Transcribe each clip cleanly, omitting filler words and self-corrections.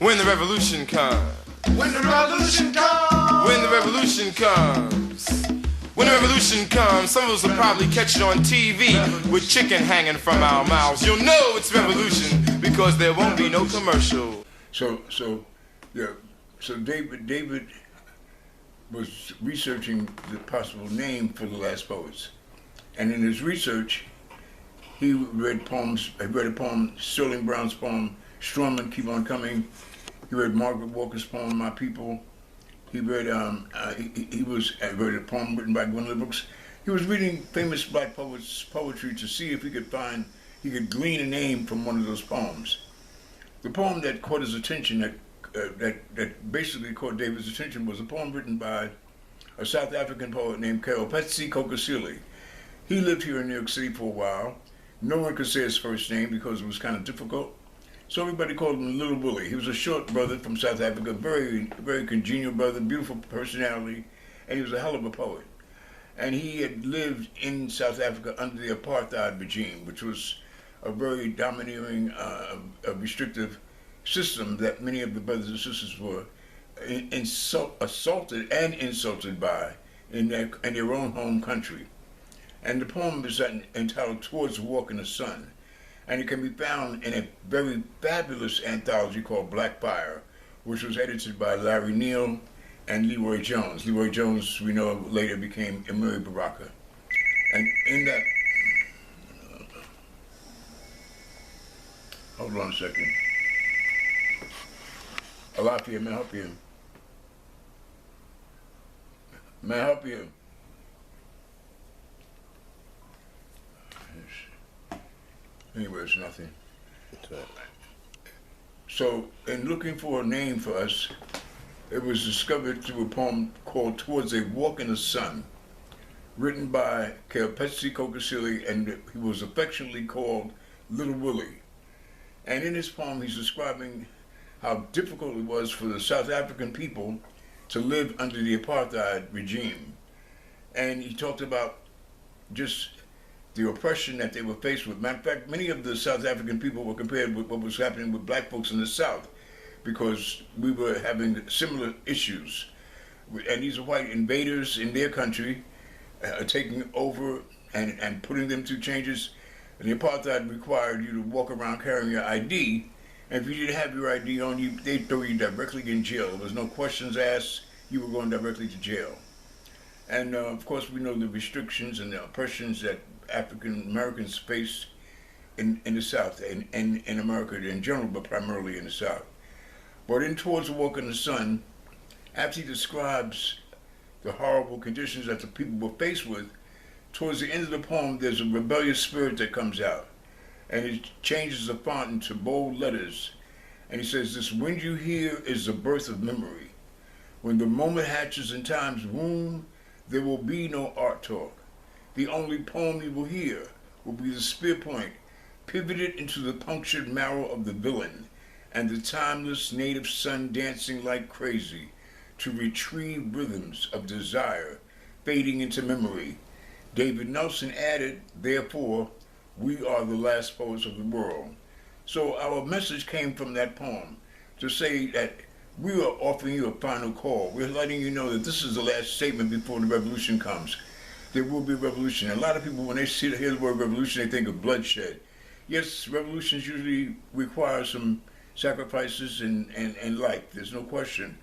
When the revolution comes. When the revolution comes. When the revolution comes. When the revolution comes, some of us will probably catch it on TV with chicken hanging from our mouths. You'll know it's revolution because there won't be no commercial. So David was researching the possible name for the Last Poets, and in his research, he read poems. He read a poem, Sterling Brown's poem, "Strawman Keep on Coming." He read Margaret Walker's poem, "My People." He read he read a poem written by Gwendolyn Brooks. He was reading famous black poets' poetry to see if he could glean a name from one of those poems. The poem that caught his attention, that basically caught David's attention, was a poem written by a South African poet named Keopetse Kokosile. He lived here in New York City for a while. No one could say his first name because it was kind of difficult. So everybody called him Little Willie. He was a short brother from South Africa, very, very congenial brother, beautiful personality, and he was a hell of a poet. And he had lived in South Africa under the apartheid regime, which was a very domineering, restrictive system that many of the brothers and sisters were assaulted and insulted by in their own home country. And the poem is entitled "Towards a Walk in the Sun." And it can be found in a very fabulous anthology called Black Fire, which was edited by Larry Neal and Leroy Jones. Leroy Jones, we know, later became Amiri Baraka. And in that, hold on a second. Alafia, may I help you? May I help you? Anyway, it's nothing. So, in looking for a name for us, it was discovered through a poem called "Towards a Walk in the Sun," written by Keopetse Kokosile, and he was affectionately called Little Willie. And in his poem, he's describing how difficult it was for the South African people to live under the apartheid regime. And he talked about just the oppression that they were faced with. Matter of fact, many of the South African people were compared with what was happening with black folks in the South, because we were having similar issues. And these are white invaders in their country, taking over and putting them through changes. And the apartheid required you to walk around carrying your ID, and if you didn't have your ID on you, they'd throw you directly in jail. There was no questions asked, you were going directly to jail. And of course, we know the restrictions and the oppressions that African Americans face in the South and in America in general, but primarily in the South. But in Towards a Walk in the Sun, after he describes the horrible conditions that the people were faced with, towards the end of the poem, there's a rebellious spirit that comes out, and it changes the font into bold letters. And he says, "This wind you hear is the birth of memory. When the moment hatches in time's womb, there will be no art talk. The only poem you will hear will be the spear point, pivoted into the punctured marrow of the villain, and the timeless native sun dancing like crazy to retrieve rhythms of desire, fading into memory." David Nelson added, "Therefore, we are the last poets of the world." So our message came from that poem to say that we are offering you a final call. We're letting you know that this is the last statement before the revolution comes. There will be a revolution. A lot of people, when they hear the word revolution, they think of bloodshed. Yes, revolutions usually require some sacrifices and life, there's no question.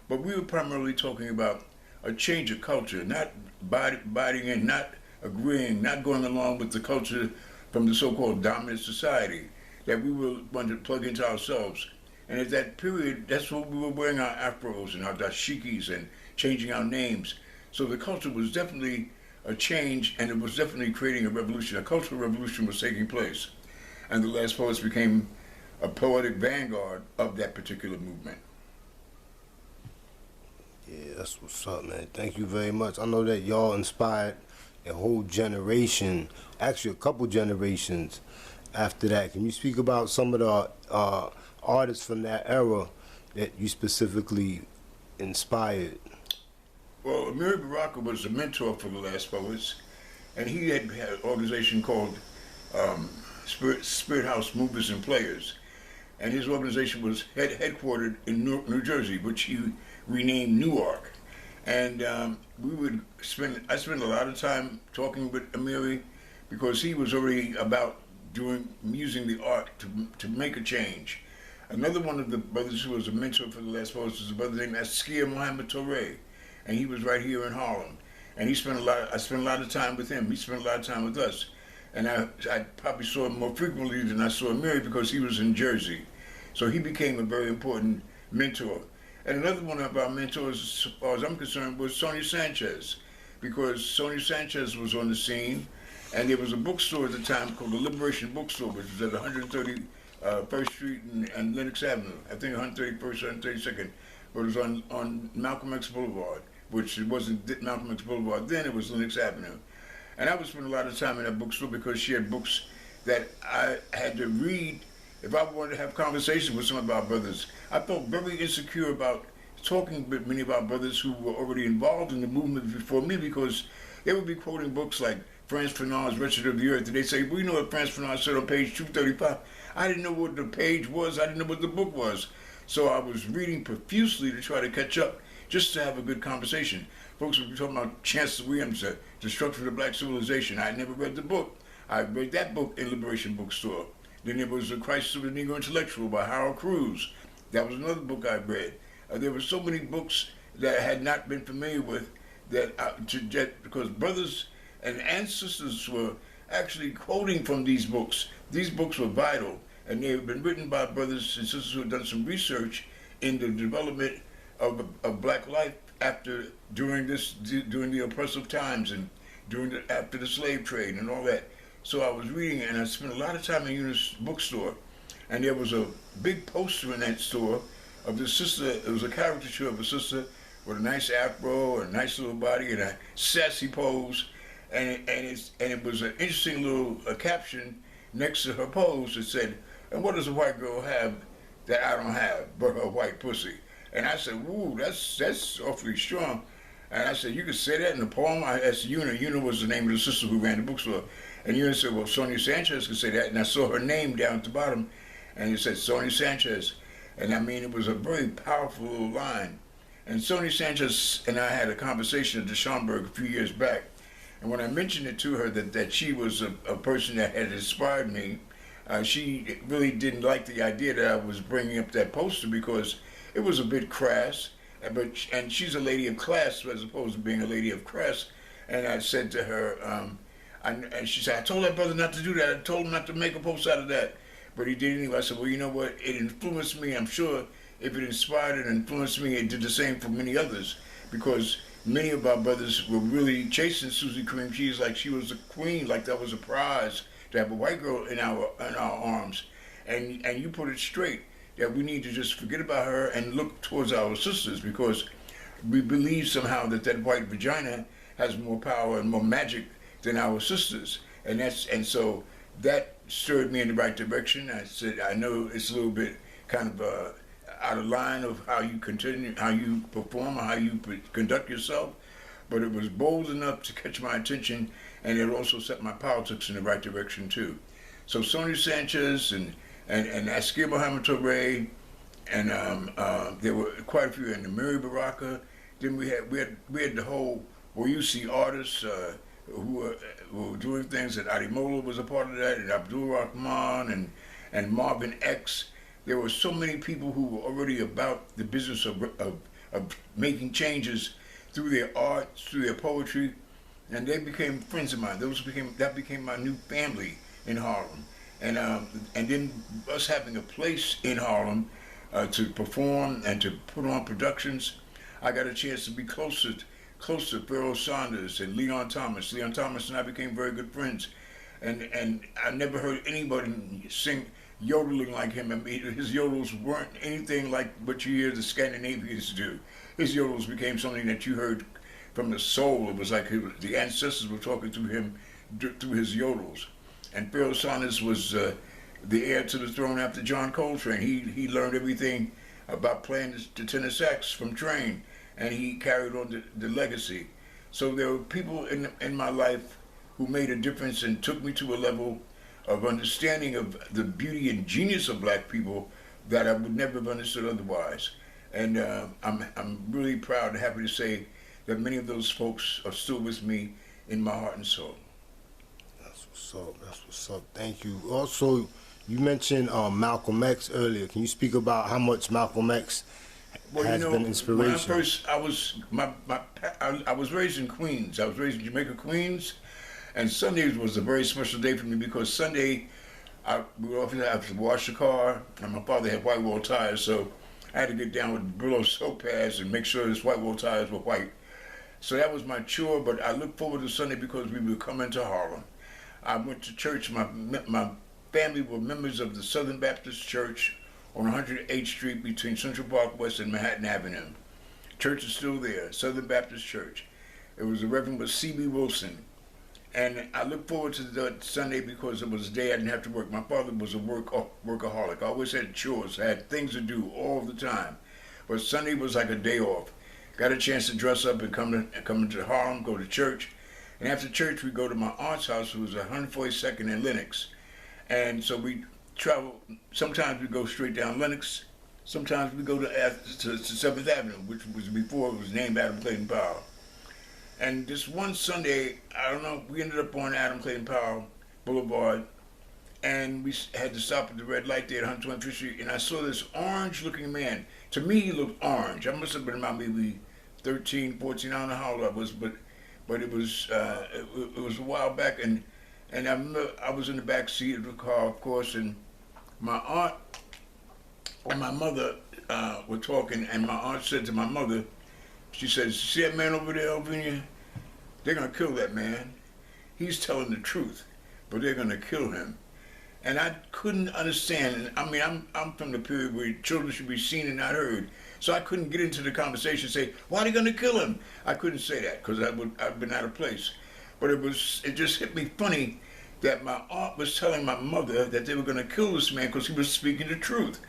But we were primarily talking about a change of culture, not biting in, not agreeing, not going along with the culture from the so-called dominant society, that we were going to plug into ourselves. And at that period, that's what we were wearing our afros and our dashikis and changing our names. So the culture was definitely a change, and it was definitely creating a revolution. A cultural revolution was taking place. And the Last Poets became a poetic vanguard of that particular movement. Yeah, that's what's up, man. Thank you very much. I know that y'all inspired a whole generation, actually a couple generations after that. Can you speak about some of the artists from that era that you specifically inspired? Well, Amiri Baraka was a mentor for the Last Poets, and he had an organization called Spirit House Movers and Players. and his organization was headquartered in New Jersey, which he renamed Newark. And I spent a lot of time talking with Amiri because he was already about using the art to make a change. Another one of the brothers who was a mentor for the last post is a brother named Askia Muhammad Torre, and he was right here in Harlem. And I spent a lot of time with him. He spent a lot of time with us. And I probably saw him more frequently than I saw Amiri because he was in Jersey. So he became a very important mentor. And another one of our mentors, as far as I'm concerned, was Sonia Sanchez, because Sonia Sanchez was on the scene, and there was a bookstore at the time called the Liberation Bookstore, which was at 131st Street and Lenox Avenue. I think 131st, 132nd, but it was on Malcolm X Boulevard, which it wasn't Malcolm X Boulevard then, it was Lenox Avenue. And I would spend a lot of time in that bookstore because she had books that I had to read if I wanted to have conversations with some of our brothers. I felt very insecure about talking with many of our brothers who were already involved in the movement before me, because they would be quoting books like Franz Fanon's Wretched of the Earth, and they say, well, you know what Franz Fanon said on page 235? I didn't know what the page was, I didn't know what the book was. So I was reading profusely to try to catch up, just to have a good conversation. Folks would be talking about Chancellor Williams' Destruction of Black Civilization. I had never read the book. I read that book in Liberation Bookstore. Then there was The Crisis of the Negro Intellectual by Harold Cruz. That was another book I read. There were so many books that I had not been familiar with because brothers and sisters were actually quoting from these books. These books were vital, and they have been written by brothers and sisters who have done some research in the development of black life during the oppressive times and after the slave trade and all that. So I was reading, and I spent a lot of time in Eunice's bookstore, and there was a big poster in that store of this sister. It was a caricature of a sister with a nice afro, a nice little body, and a sassy pose, and it was an interesting little caption next to her pose that said, "And what does a white girl have that I don't have but her white pussy?" And I said, "Ooh, that's awfully strong." And I said, "You could say that in the poem?" I asked Una. Una was the name of the sister who ran the bookstore. And Una said, "Well, Sonia Sanchez could say that." And I saw her name down at the bottom, and it said Sonia Sanchez. And I mean, it was a very powerful little line. And Sonia Sanchez and I had a conversation at the Schomburg a few years back. And when I mentioned it to her that she was a person that had inspired me, she really didn't like the idea that I was bringing up that poster because it was a bit crass. And she's a lady of class as opposed to being a lady of crass. And I said to her, and she said, "I told that brother not to do that. I told him not to make a post out of that." But he did anyway. I said, "Well, you know what? It influenced me. I'm sure if it inspired and influenced me, it did the same for many others. Because many of our brothers were really chasing Susie Cream Cheese like she was a queen, like that was a prize to have a white girl in our arms. And you put it straight that we need to just forget about her and look towards our sisters, because we believe somehow that white vagina has more power and more magic than our sisters, and so that stirred me in the right direction. I said, I know it's a little bit kind of out of line of how you perform, or how you conduct yourself, but it was bold enough to catch my attention, and it also set my politics in the right direction too. So Sonia Sanchez and Askia Muhammad Torre, and there were quite a few, and Amiri Baraka. Then we had the whole Wayusi artists who were doing things, and Ademola was a part of that, and Abdul Rahman and Marvin X. There were so many people who were already about the business of making changes through their art, through their poetry, and they became friends of mine. That became my new family in Harlem, and then us having a place in Harlem to perform and to put on productions, I got a chance to be close to Pharoah Saunders and Leon Thomas. Leon Thomas and I became very good friends, and I never heard anybody sing yodeling like him. I mean, his yodels weren't anything like what you hear the Scandinavians do. His yodels became something that you heard from the soul. It was like the ancestors were talking to him through his yodels. And Pharoah Saunders was the heir to the throne after John Coltrane. He learned everything about playing the tenor sax from Train, and he carried on the legacy. So there were people in my life who made a difference and took me to a level of understanding of the beauty and genius of black people that I would never have understood otherwise. And I'm really proud and happy to say that many of those folks are still with me in my heart and soul. That's what's up. That's what's up. Thank you. Also, you mentioned Malcolm X earlier. Can you speak about how much Malcolm X has been inspiration? When I was raised in Queens. I was raised in Jamaica, Queens, and Sundays was a very special day for me because Sunday we would often have to wash the car, and my father had white wall tires, so I had to get down with Brillo soap pads and make sure his white wall tires were white. So that was my chore, but I look forward to Sunday because we would come into Harlem. I went to church. My family were members of the Southern Baptist Church on 108th Street between Central Park West and Manhattan Avenue. Church is still there, Southern Baptist Church. It was the Reverend C.B. Wilson. And I look forward to that Sunday because it was a day I didn't have to work. My father was a workaholic. I always had chores. I had things to do all the time. But Sunday was like a day off. Got a chance to dress up and come into Harlem, go to church. And after church, we go to my aunt's house, who was 142nd and Lenox. And so we travel. Sometimes we go straight down Lenox. Sometimes we go to 7th Avenue, which was before it was named Adam Clayton Powell. And this one Sunday, I don't know, we ended up on Adam Clayton Powell Boulevard, and we had to stop at the red light there at 125th Street, and I saw this orange-looking man. To me, he looked orange. I must have been about maybe 13, 14, I don't know how old I was, but it was a while back, and I remember I was in the back seat of the car, of course, and my aunt and my mother were talking, and my aunt said to my mother, she said, "See that man over there, Elvina? They're going to kill that man. He's telling the truth, but they're going to kill him." And I couldn't understand. I mean, I'm from the period where children should be seen and not heard. So I couldn't get into the conversation and say, "Why are they going to kill him?" I couldn't say that because I've been out of place. But it just hit me funny that my aunt was telling my mother that they were going to kill this man because he was speaking the truth.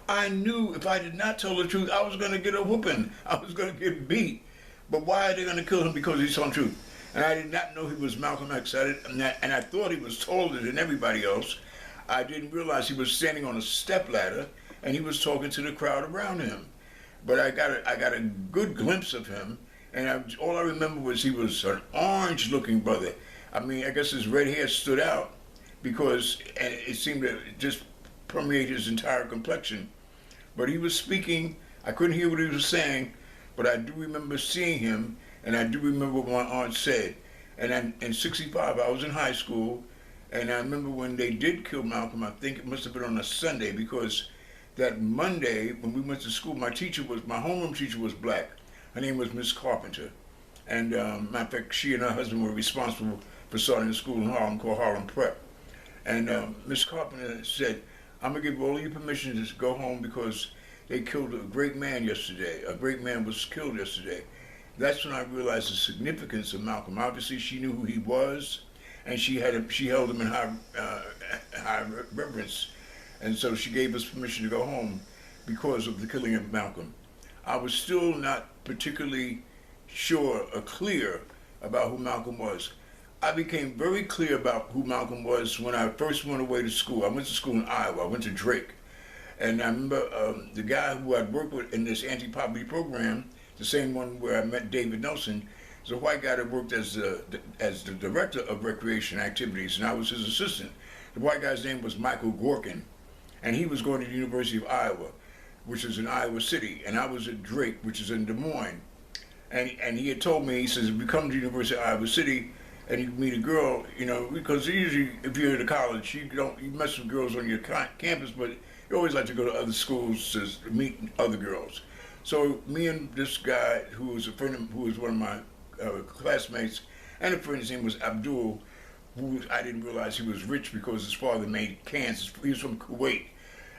I knew if I did not tell the truth, I was going to get a whooping. I was going to get beat. But why are they going to kill him? Because he's telling the truth. And I did not know he was Malcolm X. And I thought he was taller than everybody else. I didn't realize he was standing on a stepladder and he was talking to the crowd around him. But I got a good glimpse of him, and all I remember was he was an orange-looking brother. I mean, I guess his red hair stood out because it seemed to just permeate his entire complexion. But he was speaking. I couldn't hear what he was saying, but I do remember seeing him, and I do remember what my aunt said. And in '65, I was in high school, and I remember when they did kill Malcolm. I think it must have been on a Sunday because that Monday when we went to school, my homeroom teacher was black. Her name was Miss Carpenter, and matter of fact, she and her husband were responsible for starting a school in Harlem called Harlem Prep. And Miss Carpenter said, "I'm gonna give all of you permission to go home because they killed a great man yesterday. A great man was killed yesterday." That's when I realized the significance of Malcolm. Obviously, she knew who he was, and she held him in high reverence. And so she gave us permission to go home because of the killing of Malcolm. I was still not particularly sure or clear about who Malcolm was. I became very clear about who Malcolm was when I first went away to school. I went to school in Iowa. I went to Drake. And I remember the guy who I'd worked with in this anti-poverty program, the same one where I met David Nelson, was a white guy that worked as the director of recreation activities, and I was his assistant. The white guy's name was Michael Gorkin, and he was going to the University of Iowa, which is in Iowa City, and I was at Drake, which is in Des Moines. And he had told me, he says, if you come to the University of Iowa City and you meet a girl, you know, because usually if you're at a college, you mess with girls on your campus, but you always like to go to other schools to meet other girls. So me and this guy who was one of my classmates, and a friend, his name was Abdul, who I didn't realize he was rich because his father made cans. He was from Kuwait.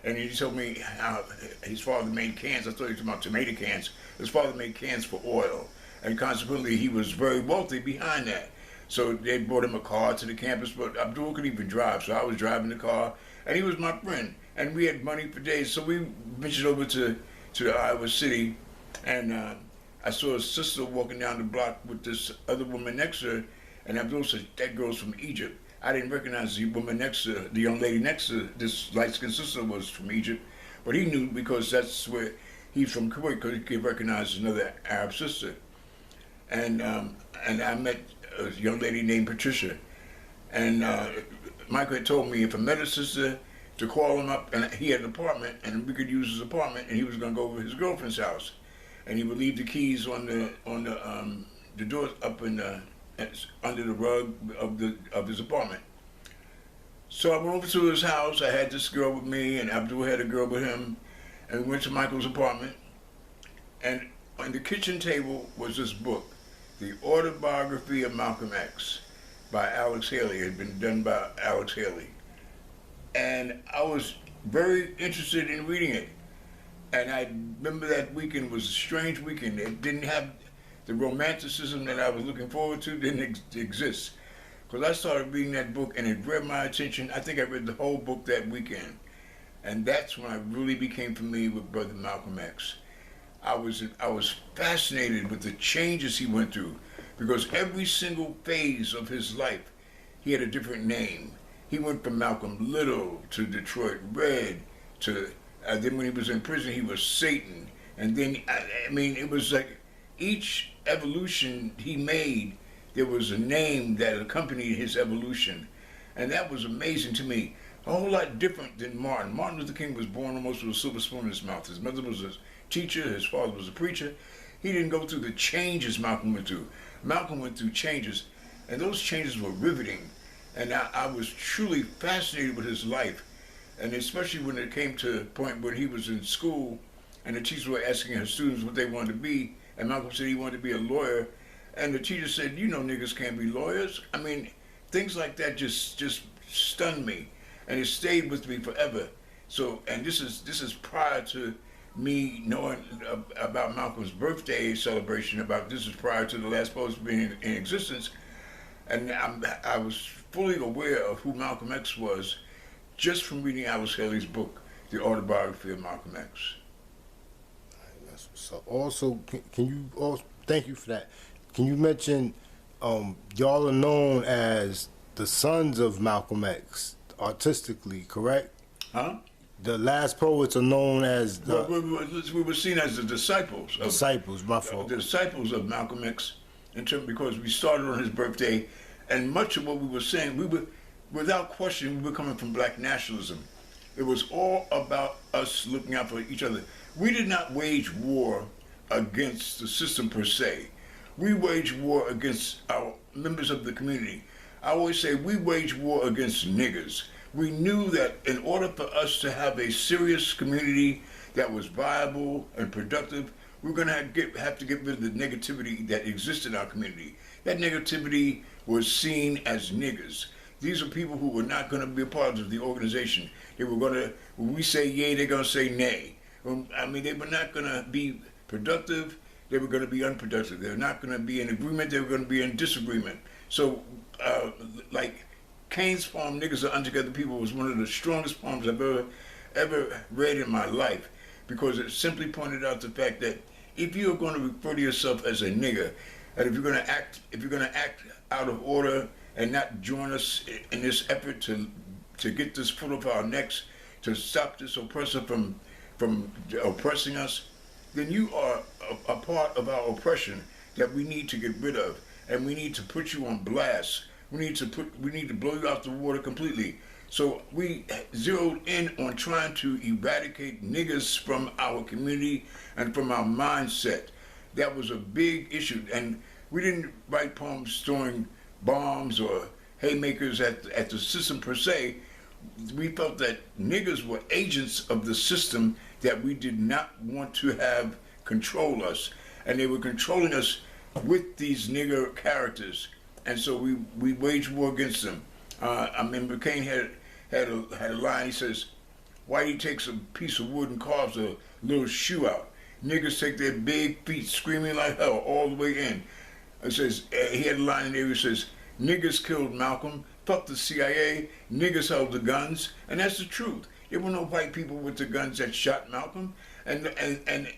And he told me how his father made cans. I thought he was talking about tomato cans. His father made cans for oil. And consequently, he was very wealthy behind that. So they brought him a car to the campus, but Abdul could even drive. So I was driving the car, and he was my friend. And we had money for days. So we ventured over to Iowa City, and I saw his sister walking down the block with this other woman next to her, and Abdul said, "That girl's from Egypt." I didn't recognize the woman next to the young lady next to this light-skinned sister was from Egypt, But he knew because that's where he's from Kuwait, because he could recognize another Arab sister. And I met a young lady named Patricia. And Michael had told me if I met a sister, to call him up, and he had an apartment, and we could use his apartment, and he was going to go over to his girlfriend's house, and he would leave the keys on the door up in under the rug of his apartment. So I went over to his house. I had this girl with me, and Abdul had a girl with him, and we went to Michael's apartment, and on the kitchen table was this book, The Autobiography of Malcolm X, by Alex Haley. It had been done by Alex Haley. And I was very interested in reading it. And I remember that weekend was a strange weekend. It didn't have the romanticism that I was looking forward to, didn't exist. Because I started reading that book and it grabbed my attention. I think I read the whole book that weekend. And that's when I really became familiar with Brother Malcolm X. I was fascinated with the changes he went through, because every single phase of his life, he had a different name. He went from Malcolm Little to Detroit Red to, then when he was in prison, he was Satan. And then, I mean, it was like each evolution he made, there was a name that accompanied his evolution. And that was amazing to me. A whole lot different than Martin. Martin Luther King was born almost with a silver spoon in his mouth. His mother was a teacher, his father was a preacher. He didn't go through the changes Malcolm went through. Malcolm went through changes, and those changes were riveting. And I was truly fascinated with his life, and especially when it came to the point when he was in school and the teachers were asking his students what they wanted to be, and Malcolm said he wanted to be a lawyer, and the teacher said, you know niggas can't be lawyers. I mean, things like that just stunned me, and it stayed with me forever. So, and this is prior to me knowing about Malcolm's birthday celebration, this is prior to the last post being in existence, and I was fully aware of who Malcolm X was just from reading Alex Haley's book, The Autobiography of Malcolm X. So also, can you also, thank you for that. Can you mention, y'all are known as the sons of Malcolm X, artistically, correct? Huh? The last poets are known as the... we were seen as the disciples. My fault. The disciples of Malcolm X, because we started on his birthday, and much of what we were saying, without question, we were coming from black nationalism. It was all about us looking out for each other. We did not wage war against the system per se. We waged war against our members of the community. I always say we waged war against niggers. We knew that in order for us to have a serious community that was viable and productive, we're going to have to get rid of the negativity that exists in our community. That negativity was seen as niggers. These are people who were not going to be a part of the organization. They were going to, when we say yay, they're going to say nay. I mean, they were not going to be productive. They were going to be unproductive. They were not going to be in agreement. They were going to be in disagreement. So, like, Kane's poem, Niggas Are Untogether People, was one of the strongest poems I've ever read in my life, because it simply pointed out the fact that if you're going to refer to yourself as a nigger, and if you're going to act out of order and not join us in this effort to get this foot off our necks, to stop this oppressor from oppressing us, then you are a part of our oppression that we need to get rid of, and we need to put you on blast. We need to blow you out the water completely. So we zeroed in on trying to eradicate niggers from our community and from our mindset. That was a big issue, and we didn't write poems throwing bombs or haymakers at the system per se. We felt that niggers were agents of the system that we did not want to have control us, and they were controlling us with these nigger characters, and so we waged war against them. I remember Kane had a line. He says, "Whitey takes a piece of wood and carves a little shoe out. Niggers take their big feet screaming like hell all the way in." It says, he had a line in there who says, "Niggers killed Malcolm, fuck the CIA, niggers held the guns," and that's the truth. There were no white people with the guns that shot Malcolm, and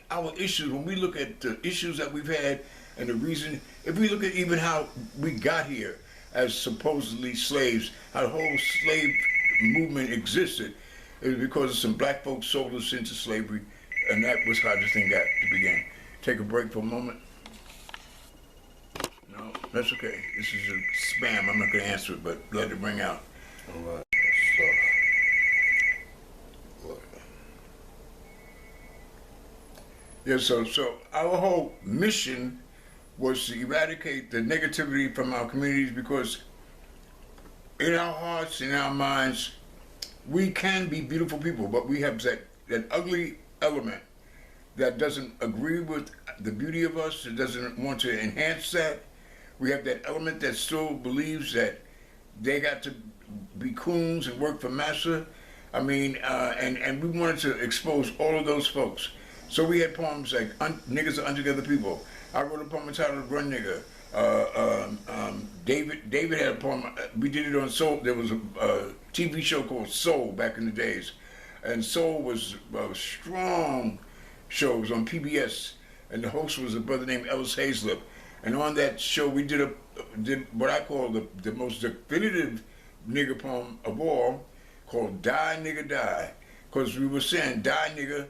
our issues, when we look at the issues that we've had and the reason, if we look at even how we got here as supposedly slaves, how the whole slave movement existed, It was because of some black folks sold us into slavery, and that was how this thing got to begin. Take a break for a moment. No, that's okay. This is a spam. I'm not going to answer it, but let it ring out. All right. Yeah, so our whole mission was to eradicate the negativity from our communities, because in our hearts, in our minds, we can be beautiful people, but we have that ugly element that doesn't agree with the beauty of us, that doesn't want to enhance that. We have that element that still believes that they got to be coons and work for massa. I mean, and we wanted to expose all of those folks. So we had poems like Niggas Are Untogether People. I wrote a poem entitled Run Nigga. David had a poem, we did it on Soul. There was a TV show called Soul back in the days. And Soul was a strong show. It was on PBS. And the host was a brother named Ellis Hazlip. And on that show, we did what I call the most definitive nigga poem of all, called Die Nigga Die. Because we were saying, die nigga.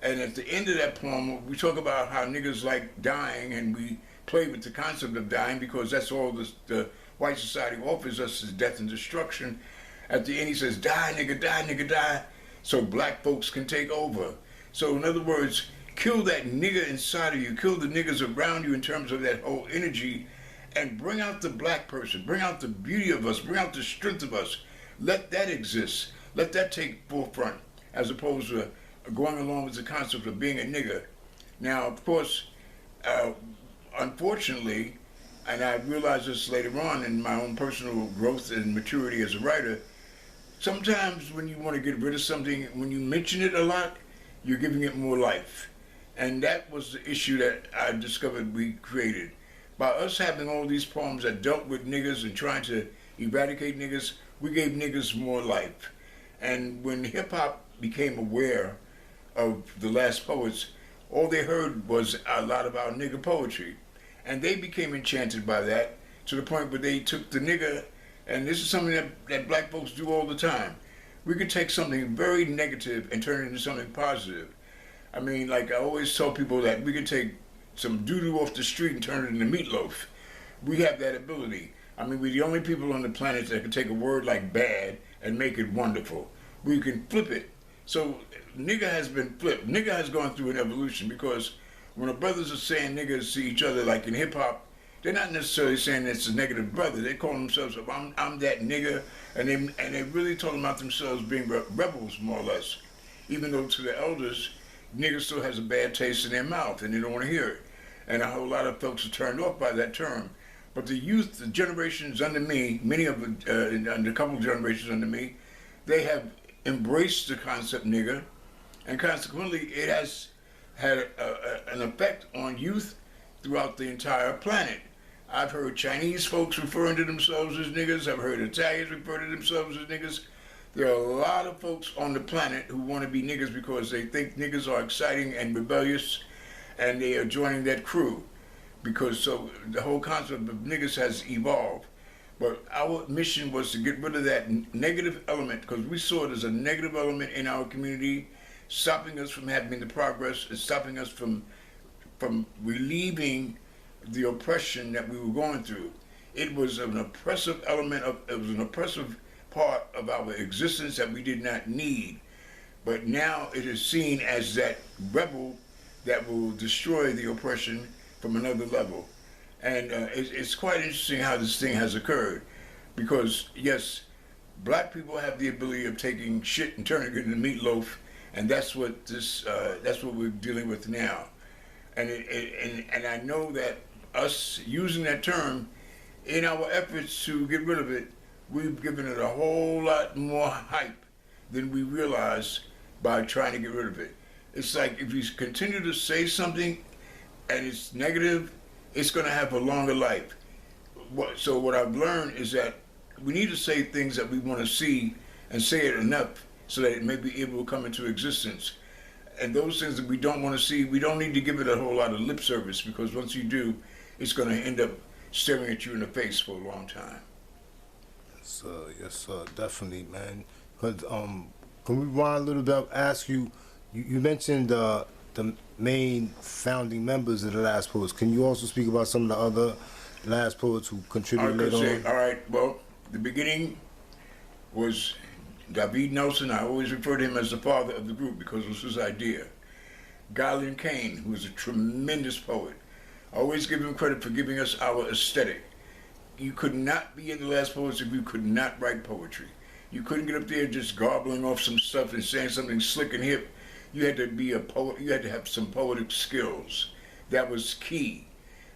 And at the end of that poem, we talk about how niggas like dying, and we play with the concept of dying because that's all the white society offers us is death and destruction. At the end, he says, die nigga, die, so black folks can take over. So in other words, kill that nigga inside of you, kill the niggas around you in terms of that whole energy, and bring out the black person, bring out the beauty of us, bring out the strength of us. Let that exist. Let that take forefront, as opposed to going along with the concept of being a nigga. Now, of course, unfortunately, and I realized this later on in my own personal growth and maturity as a writer, sometimes when you want to get rid of something, when you mention it a lot, you're giving it more life. And that was the issue that I discovered we created. By us having all these poems that dealt with niggas and trying to eradicate niggas, we gave niggas more life. And when hip-hop became aware of the last poets, all they heard was a lot about nigga poetry. And they became enchanted by that, to the point where they took the nigga, and this is something that black folks do all the time. We could take something very negative and turn it into something positive. I mean, like I always tell people that we could take some doo-doo off the street and turn it into meatloaf. We have that ability. I mean, we're the only people on the planet that can take a word like bad and make it wonderful. We can flip it. So nigga has been flipped. Nigga has gone through an evolution, because when the brothers are saying niggas to each other, like in hip hop, they're not necessarily saying it's a negative brother. They call themselves, I'm that nigga, and they really talking about themselves being rebels, more or less. Even though to the elders, nigga still has a bad taste in their mouth, and they don't want to hear it. And a whole lot of folks are turned off by that term. But the youth, the generations under me, many of and a couple of generations under me, they have embraced the concept nigga, and consequently it has had an effect on youth throughout the entire planet. I've heard Chinese folks referring to themselves as niggas. I've heard Italians refer to themselves as niggas. There are a lot of folks on the planet who want to be niggas because they think niggas are exciting and rebellious, and they are joining that crew. Because so the whole concept of niggas has evolved. But our mission was to get rid of that negative element, because we saw it as a negative element in our community, stopping us from having the progress and stopping us from relieving the oppression that we were going through. It was an oppressive element, it was an oppressive part of our existence that we did not need. But now it is seen as that rebel that will destroy the oppression from another level. And it's quite interesting how this thing has occurred, because yes, black people have the ability of taking shit and turning it into meatloaf, and that's what we're dealing with now. And I know that us using that term in our efforts to get rid of it, we've given it a whole lot more hype than we realize by trying to get rid of it. It's like if you continue to say something and it's negative, it's going to have a longer life. So what I've learned is that we need to say things that we want to see, and say it enough so that it may be able to come into existence. And those things that we don't want to see, we don't need to give it a whole lot of lip service, because once you do, it's going to end up staring at you in the face for a long time. Yes, sir, definitely, man. Because can we rewind a little bit? Ask you, you mentioned the main founding members of the Last Poets. Can you also speak about some of the other Last Poets who contributed later on? All right, well, the beginning was David Nelson. I always refer to him as the father of the group because it was his idea. Garland Kane, who was a tremendous poet. I always give him credit for giving us our aesthetic. You could not be in the Last Poets if you could not write poetry. You couldn't get up there just garbling off some stuff and saying something slick and hip. You had to be a poet. You had to have some poetic skills. That was key.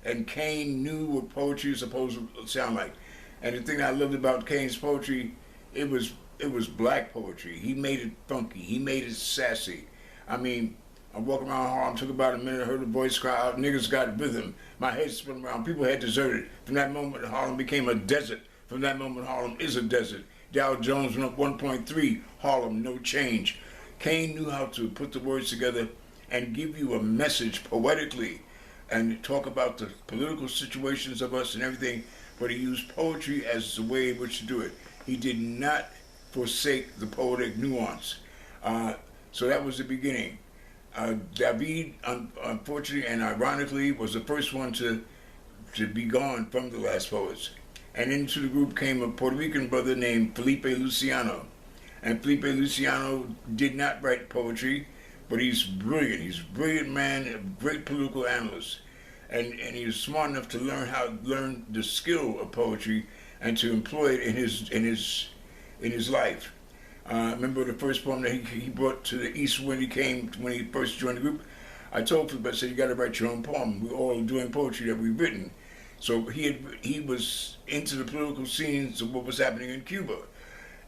And Kane knew what poetry was supposed to sound like. And the thing I loved about Kane's poetry, it was black poetry. He made it funky. He made it sassy. I mean, I'm walking around Harlem, took about a minute, heard a voice cry out, niggas got rhythm. My head spun around, people had deserted. From that moment, Harlem became a desert. From that moment, Harlem is a desert. Dow Jones went up 1.3, Harlem, no change. Kane knew how to put the words together and give you a message poetically and talk about the political situations of us and everything, but he used poetry as the way in which to do it. He did not forsake the poetic nuance. So that was the beginning. David, unfortunately and ironically, was the first one to be gone from the Last Poets. And into the group came a Puerto Rican brother named Felipe Luciano. And Felipe Luciano did not write poetry, but he's brilliant. He's a brilliant man, a great political analyst. And he was smart enough to learn the skill of poetry and to employ it in his life. Remember the first poem that he brought to the East when he first joined the group? I told Felipe, I said, you got to write your own poem. We're all doing poetry that we've written. So he was into the political scenes of what was happening in Cuba.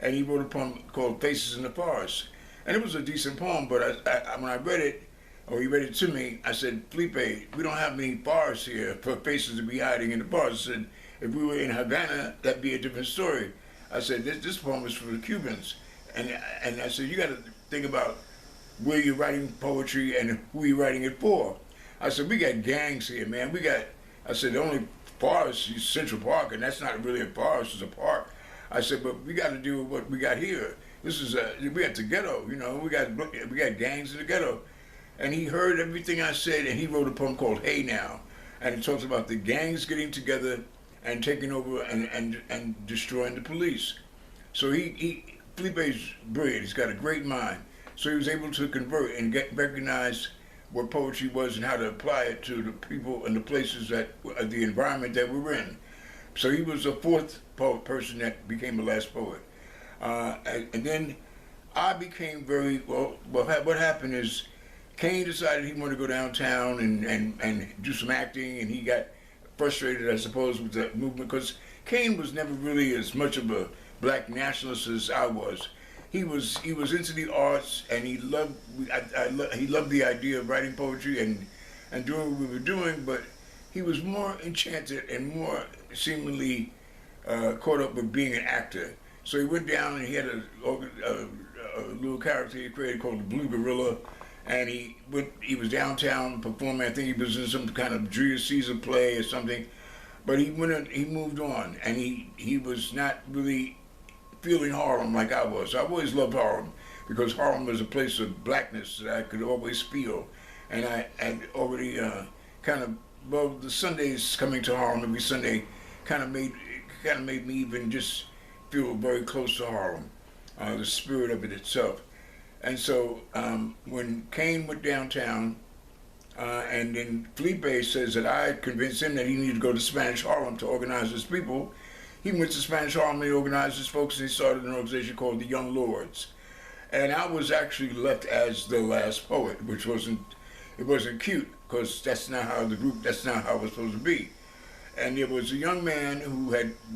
And he wrote a poem called Faces in the Forest. And it was a decent poem, but when I read it, or he read it to me, I said, Felipe, we don't have many forests here for faces to be hiding in the forest. I said, if we were in Havana, that'd be a different story. I said, this poem is for the Cubans. And I said, you got to think about where you're writing poetry and who you're writing it for. I said, we got gangs here, man. I said, the only forest is Central Park, and that's not really a forest, it's a park. I said, but we got to do what we got here. We got the ghetto, you know, we got gangs in the ghetto. And he heard everything I said, and he wrote a poem called Hey Now. And it talks about the gangs getting together and taking over and destroying the police. So Felipe's brilliant, he's got a great mind. So he was able to convert and recognize what poetry was and how to apply it to the people and the places the environment that we're in. So he was the fourth person that became the Last Poet. And then I became what happened is Kane decided he wanted to go downtown and do some acting, and he got frustrated, I suppose, with the movement, because Kane was never really as much of a black nationalist as I was. He was into the arts, and he loved the idea of writing poetry and doing what we were doing, but he was more enchanted and more seemingly caught up with being an actor. So he went down and he had a little character he created called the Blue Gorilla, and he was downtown performing. I think he was in some kind of Julius Caesar play or something, but he moved on, and he was not really feeling Harlem like I was. I always loved Harlem because Harlem was a place of blackness that I could always feel, and I had already the Sundays coming to Harlem every Sunday kind of made me even just feel very close to Harlem, the spirit of it itself. And so when Kane went downtown, and then Felipe says that I convinced him that he needed to go to Spanish Harlem to organize his people, he went to Spanish Harlem and he organized his folks, and he started an organization called the Young Lords. And I was actually left as the Last Poet, which wasn't cute, because that's not how it was supposed to be. And there was a young man who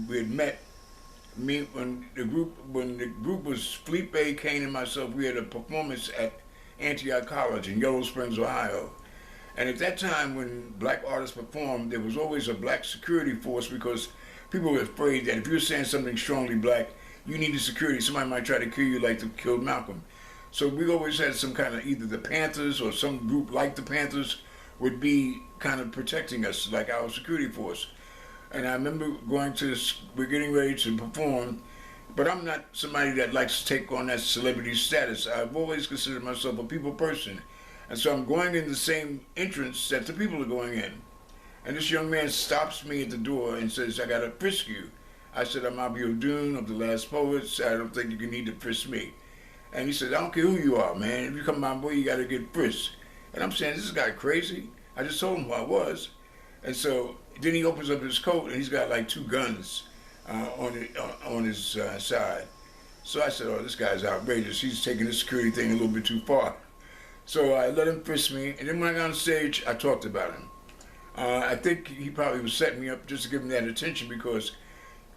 we had met me when the group was Felipe, Kane, and myself. We had a performance at Antioch College in Yellow Springs, Ohio. And at that time, when black artists performed, there was always a black security force, because people were afraid that if you were saying something strongly black, you needed security. Somebody might try to kill you like they killed Malcolm. So we always had some kind of, either the Panthers or some group like the Panthers would be kind of protecting us, like our security force. And I remember we're getting ready to perform, But I'm not somebody that likes to take on that celebrity status. I've always considered myself a people person. And so I'm going in the same entrance that the people are going in. And this young man stops me at the door and says, I got to frisk you. I said, I'm ABIODUN of the Last Poets. I don't think you can need to frisk me. And he said, I don't care who you are, man. If you come my way, you got to get frisked. And I'm saying, this guy crazy? I just told him who I was. And so then he opens up his coat and he's got like 2 guns on his side. So I said, oh, this guy's outrageous. He's taking the security thing a little bit too far. So I let him frisk me. And then when I got on stage, I talked about him. I think he probably was setting me up just to give him that attention, because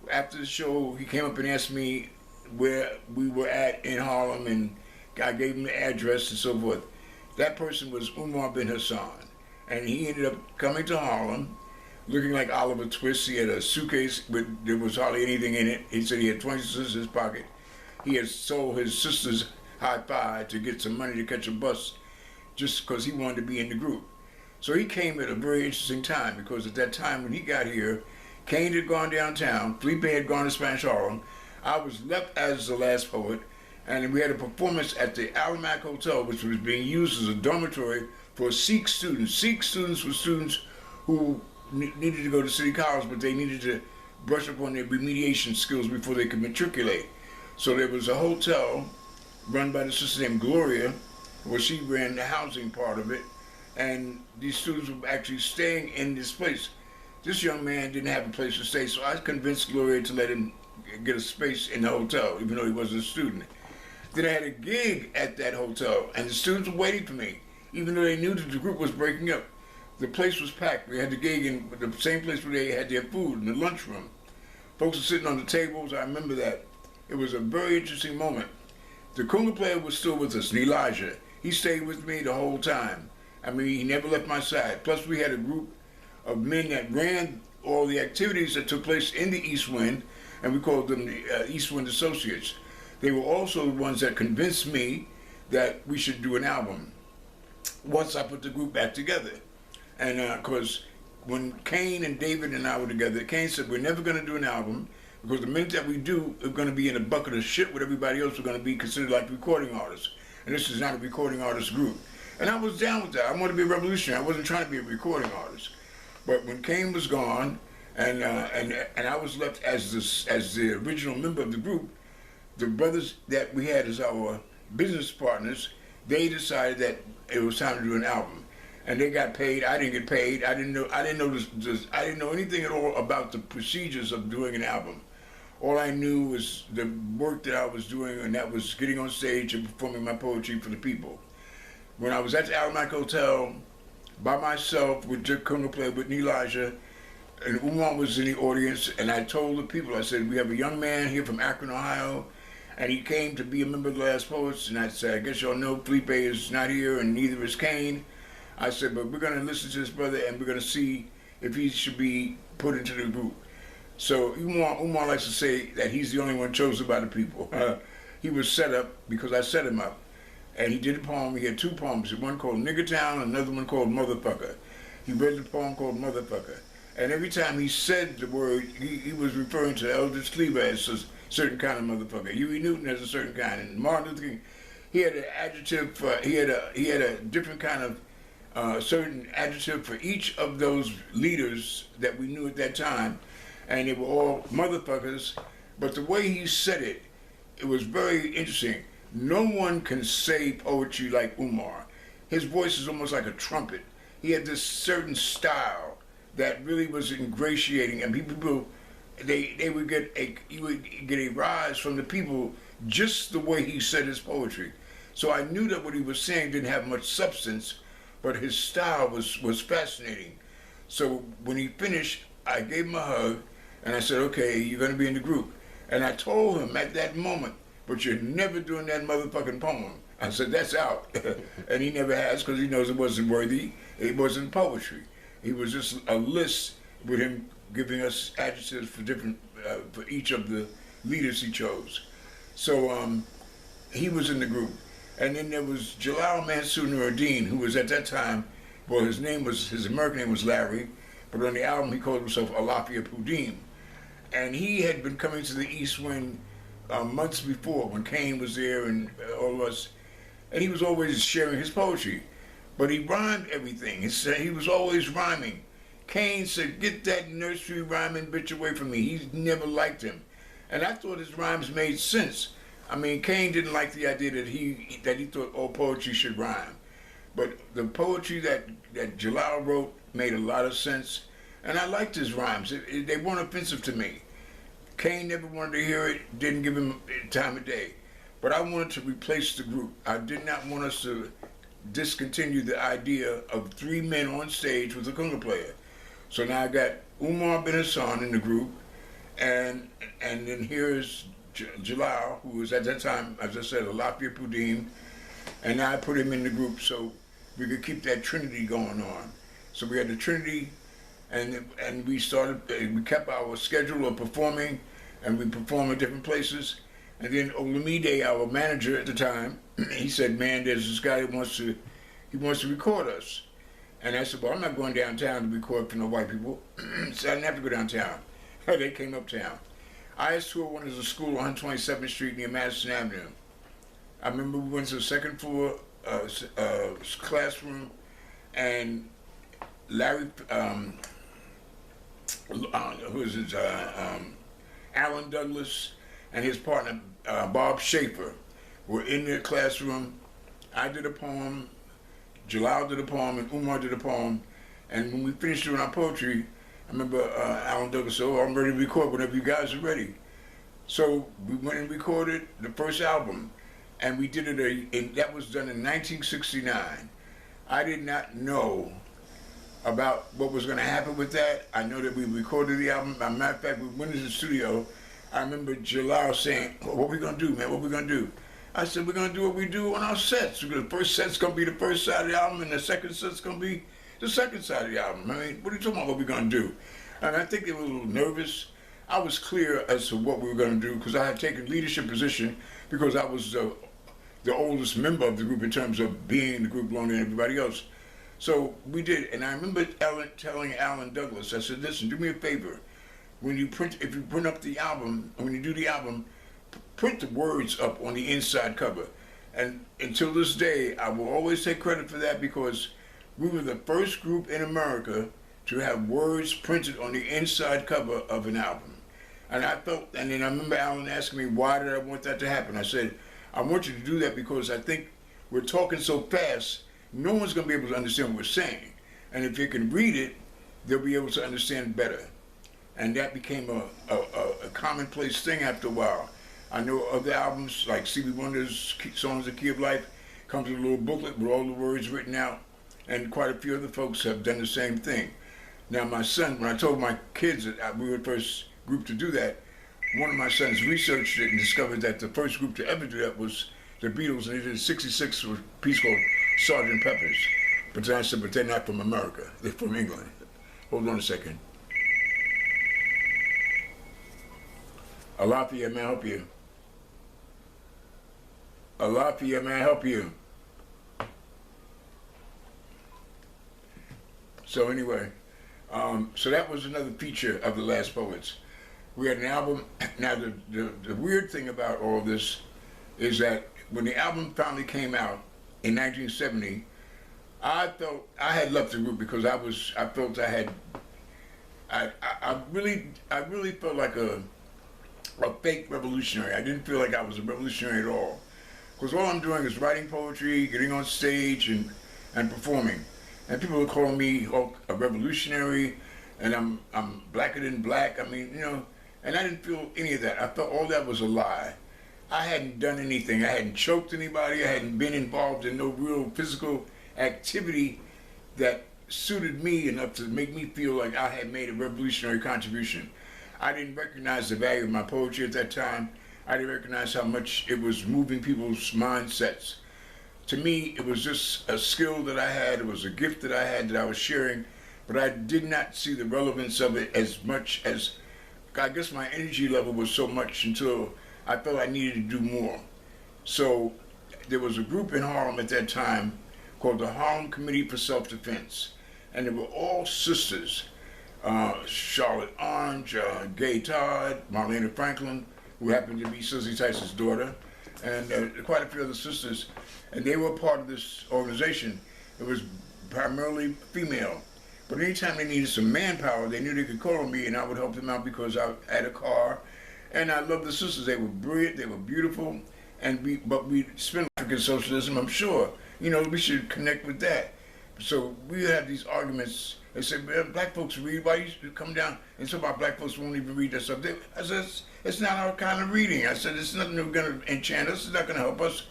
after the show, he came up and asked me where we were at in Harlem, and I gave him the address and so forth. That person was Umar bin Hassan, and he ended up coming to Harlem looking like Oliver Twist. He had a suitcase, but there was hardly anything in it. He said he had 20 cents in his pocket. He had sold his sister's hi-fi to get some money to catch a bus just because he wanted to be in the group. So he came at a very interesting time, because at that time when he got here, Kane had gone downtown, Felipe had gone to Spanish Harlem, I was left as the last poet, and we had a performance at the Alamac Hotel, which was being used as a dormitory for Sikh students. Sikh students were students who needed to go to City College, but they needed to brush up on their remediation skills before they could matriculate. So there was a hotel run by the sister named Gloria, where she ran the housing part of it, and these students were actually staying in this place. This young man didn't have a place to stay, so I convinced Gloria to let him get a space in the hotel, even though he wasn't a student. Then I had a gig at that hotel, and the students were waiting for me, even though they knew that the group was breaking up. The place was packed. We had the gig in the same place where they had their food, in the lunchroom. Folks were sitting on the tables. I remember that. It was a very interesting moment. The conga player was still with us, Elijah. He stayed with me the whole time. I mean, he never left my side. Plus, we had a group of men that ran all the activities that took place in the East Wind, and we called them the East Wind Associates. They were also the ones that convinced me that we should do an album once I put the group back together. And because when Kane and David and I were together, Kane said, we're never going to do an album, because the minute that we do, we're going to be in a bucket of shit with everybody else. We're going to be considered like recording artists. And this is not a recording artist group. And I was down with that. I wanted to be a revolutionary. I wasn't trying to be a recording artist. But when Kane was gone, and I was left as the original member of the group, the brothers that we had as our business partners, they decided that it was time to do an album. And they got paid. I didn't get paid. I didn't know anything at all about the procedures of doing an album. All I knew was the work that I was doing, and that was getting on stage and performing my poetry for the people. When I was at the Alamac Hotel by myself with Dick Conga player with Elijah, and Umar was in the audience, and I told the people, I said, we have a young man here from Akron, Ohio, and he came to be a member of the Last Poets, and I said, I guess y'all know Felipe is not here, and neither is Kane. I said, but we're going to listen to this brother, and we're going to see if he should be put into the group. So Umar likes to say that he's the only one chosen by the people. He was set up because I set him up. And he did a poem. He had 2 poems, one called Nigger Town, another one called Motherfucker. He read the poem called Motherfucker. And every time he said the word, he was referring to Eldridge Cleaver as a certain kind of motherfucker. Huey Newton as a certain kind. And Martin Luther King, he had an adjective for, he had a different kind of certain adjective for each of those leaders that we knew at that time. And they were all motherfuckers. But the way he said it, it was very interesting. No one can say poetry like Umar. His voice is almost like a trumpet. He had this certain style that really was ingratiating, and people, he would get a rise from the people just the way he said his poetry. So I knew that what he was saying didn't have much substance, but his style was fascinating. So when he finished, I gave him a hug, and I said, okay, you're going to be in the group. And I told him at that moment, but you're never doing that motherfucking poem. I said, that's out. And he never has, because he knows it wasn't worthy. It wasn't poetry. It was just a list with him giving us adjectives for different, for each of the leaders he chose. So he was in the group. And then there was Jalal Mansour Nuruddin, who was at that time, well, his American name was Larry, but on the album he called himself Alafia Pudim. And he had been coming to the East Wind months before when Kane was there and all of us, and he was always sharing his poetry, but he rhymed everything. He was always rhyming. Kane said, "Get that nursery rhyming bitch away from me." He never liked him, and I thought his rhymes made sense. I mean, Kane didn't like the idea that he thought all poetry should rhyme, but the poetry that Jalal wrote made a lot of sense, and I liked his rhymes. They weren't offensive to me. Kane never wanted to hear it, didn't give him time of day. But I wanted to replace the group. I did not want us to discontinue the idea of 3 men on stage with a conga player. So now I got Umar bin Hassan in the group, and then here's Jalal, who was at that time, as I said, Alafia Pudim, and now I put him in the group so we could keep that trinity going on. So we had the trinity, and we kept our schedule of performing, and we performed at different places. And then Olamide, our manager at the time, he said, "Man, there's this guy who wants to record us." And I said, "Well, I'm not going downtown to record for no white people." So I didn't have to go downtown. They came uptown. IS201 is a school on 127th Street near Madison Avenue. I remember we went to the second floor classroom, and Larry, Alan Douglas and his partner, Bob Schaefer, were in the classroom. I did a poem, Jalal did a poem, and Umar did a poem. And when we finished doing our poetry, I remember Alan Douglas said, "Oh, I'm ready to record whenever you guys are ready." So we went and recorded the first album, and we did it, and that was done in 1969. I did not know about what was going to happen with that. I know that we recorded the album. As a matter of fact, we went into the studio. I remember Jalal saying, "Well, what are we going to do, man? What are we going to do?" I said, "We're going to do what we do on our sets. The first set's going to be the first side of the album, and the second set's going to be the second side of the album. I mean, what are you talking about, what we're going to do?" And I think they were a little nervous. I was clear as to what we were going to do because I had taken leadership position because I was the oldest member of the group in terms of being in the group longer than everybody else. So we did, and I remember telling Alan Douglas, I said, "Listen, do me a favor. If you print up the album, when you do the album, print the words up on the inside cover." And until this day, I will always take credit for that because we were the first group in America to have words printed on the inside cover of an album. And then I remember Alan asking me, "Why did I want that to happen?" I said, "I want you to do that because I think we're talking so fast, no one's going to be able to understand what we're saying. And if you can read it, they'll be able to understand better." And that became a commonplace thing after a while. I know other albums, like Stevie Wonder's Songs of Key of Life, comes with a little booklet with all the words written out, and quite a few other folks have done the same thing. Now my son, when I told my kids that we were the first group to do that, one of my sons researched it and discovered that the first group to ever do that was the Beatles, and they did '66 with a piece called Sgt. Pepper's. But then I said, "But they're not from America, they're from England." Hold on a second. Alafia, may I help you? Alafia, may I help you? So anyway, so that was another feature of The Last Poets. We had an album. Now the weird thing about all this is that when the album finally came out in 1970, I felt I had left the group because I really felt like a fake revolutionary. I didn't feel like I was a revolutionary at all. Because all I'm doing is writing poetry, getting on stage, and performing. And people are calling me a revolutionary, and I'm blacker than black. I mean, and I didn't feel any of that. I felt all that was a lie. I hadn't done anything. I hadn't choked anybody. I hadn't been involved in no real physical activity that suited me enough to make me feel like I had made a revolutionary contribution. I didn't recognize the value of my poetry at that time. I didn't recognize how much it was moving people's mindsets. To me, it was just a skill that I had. It was a gift that I had that I was sharing, but I did not see the relevance of it as much as, I guess my energy level was so much until I felt I needed to do more. So there was a group in Harlem at that time called the Harlem Committee for Self-Defense, and they were all sisters. Charlotte Orange, Gay Todd, Marlena Franklin, who happened to be Cicely Tyson's daughter, and quite a few other sisters, and they were part of this organization. It was primarily female, but anytime they needed some manpower, they knew they could call on me, and I would help them out because I had a car, and I loved the sisters. They were brilliant, they were beautiful, but we spent African socialism, I'm sure. You know, we should connect with that. So we had these arguments. They said, black folks read, why you come down and talk about black folks won't even read that stuff? I said, it's not our kind of reading. I said, it's nothing that's going to enchant us, it's not going to help us.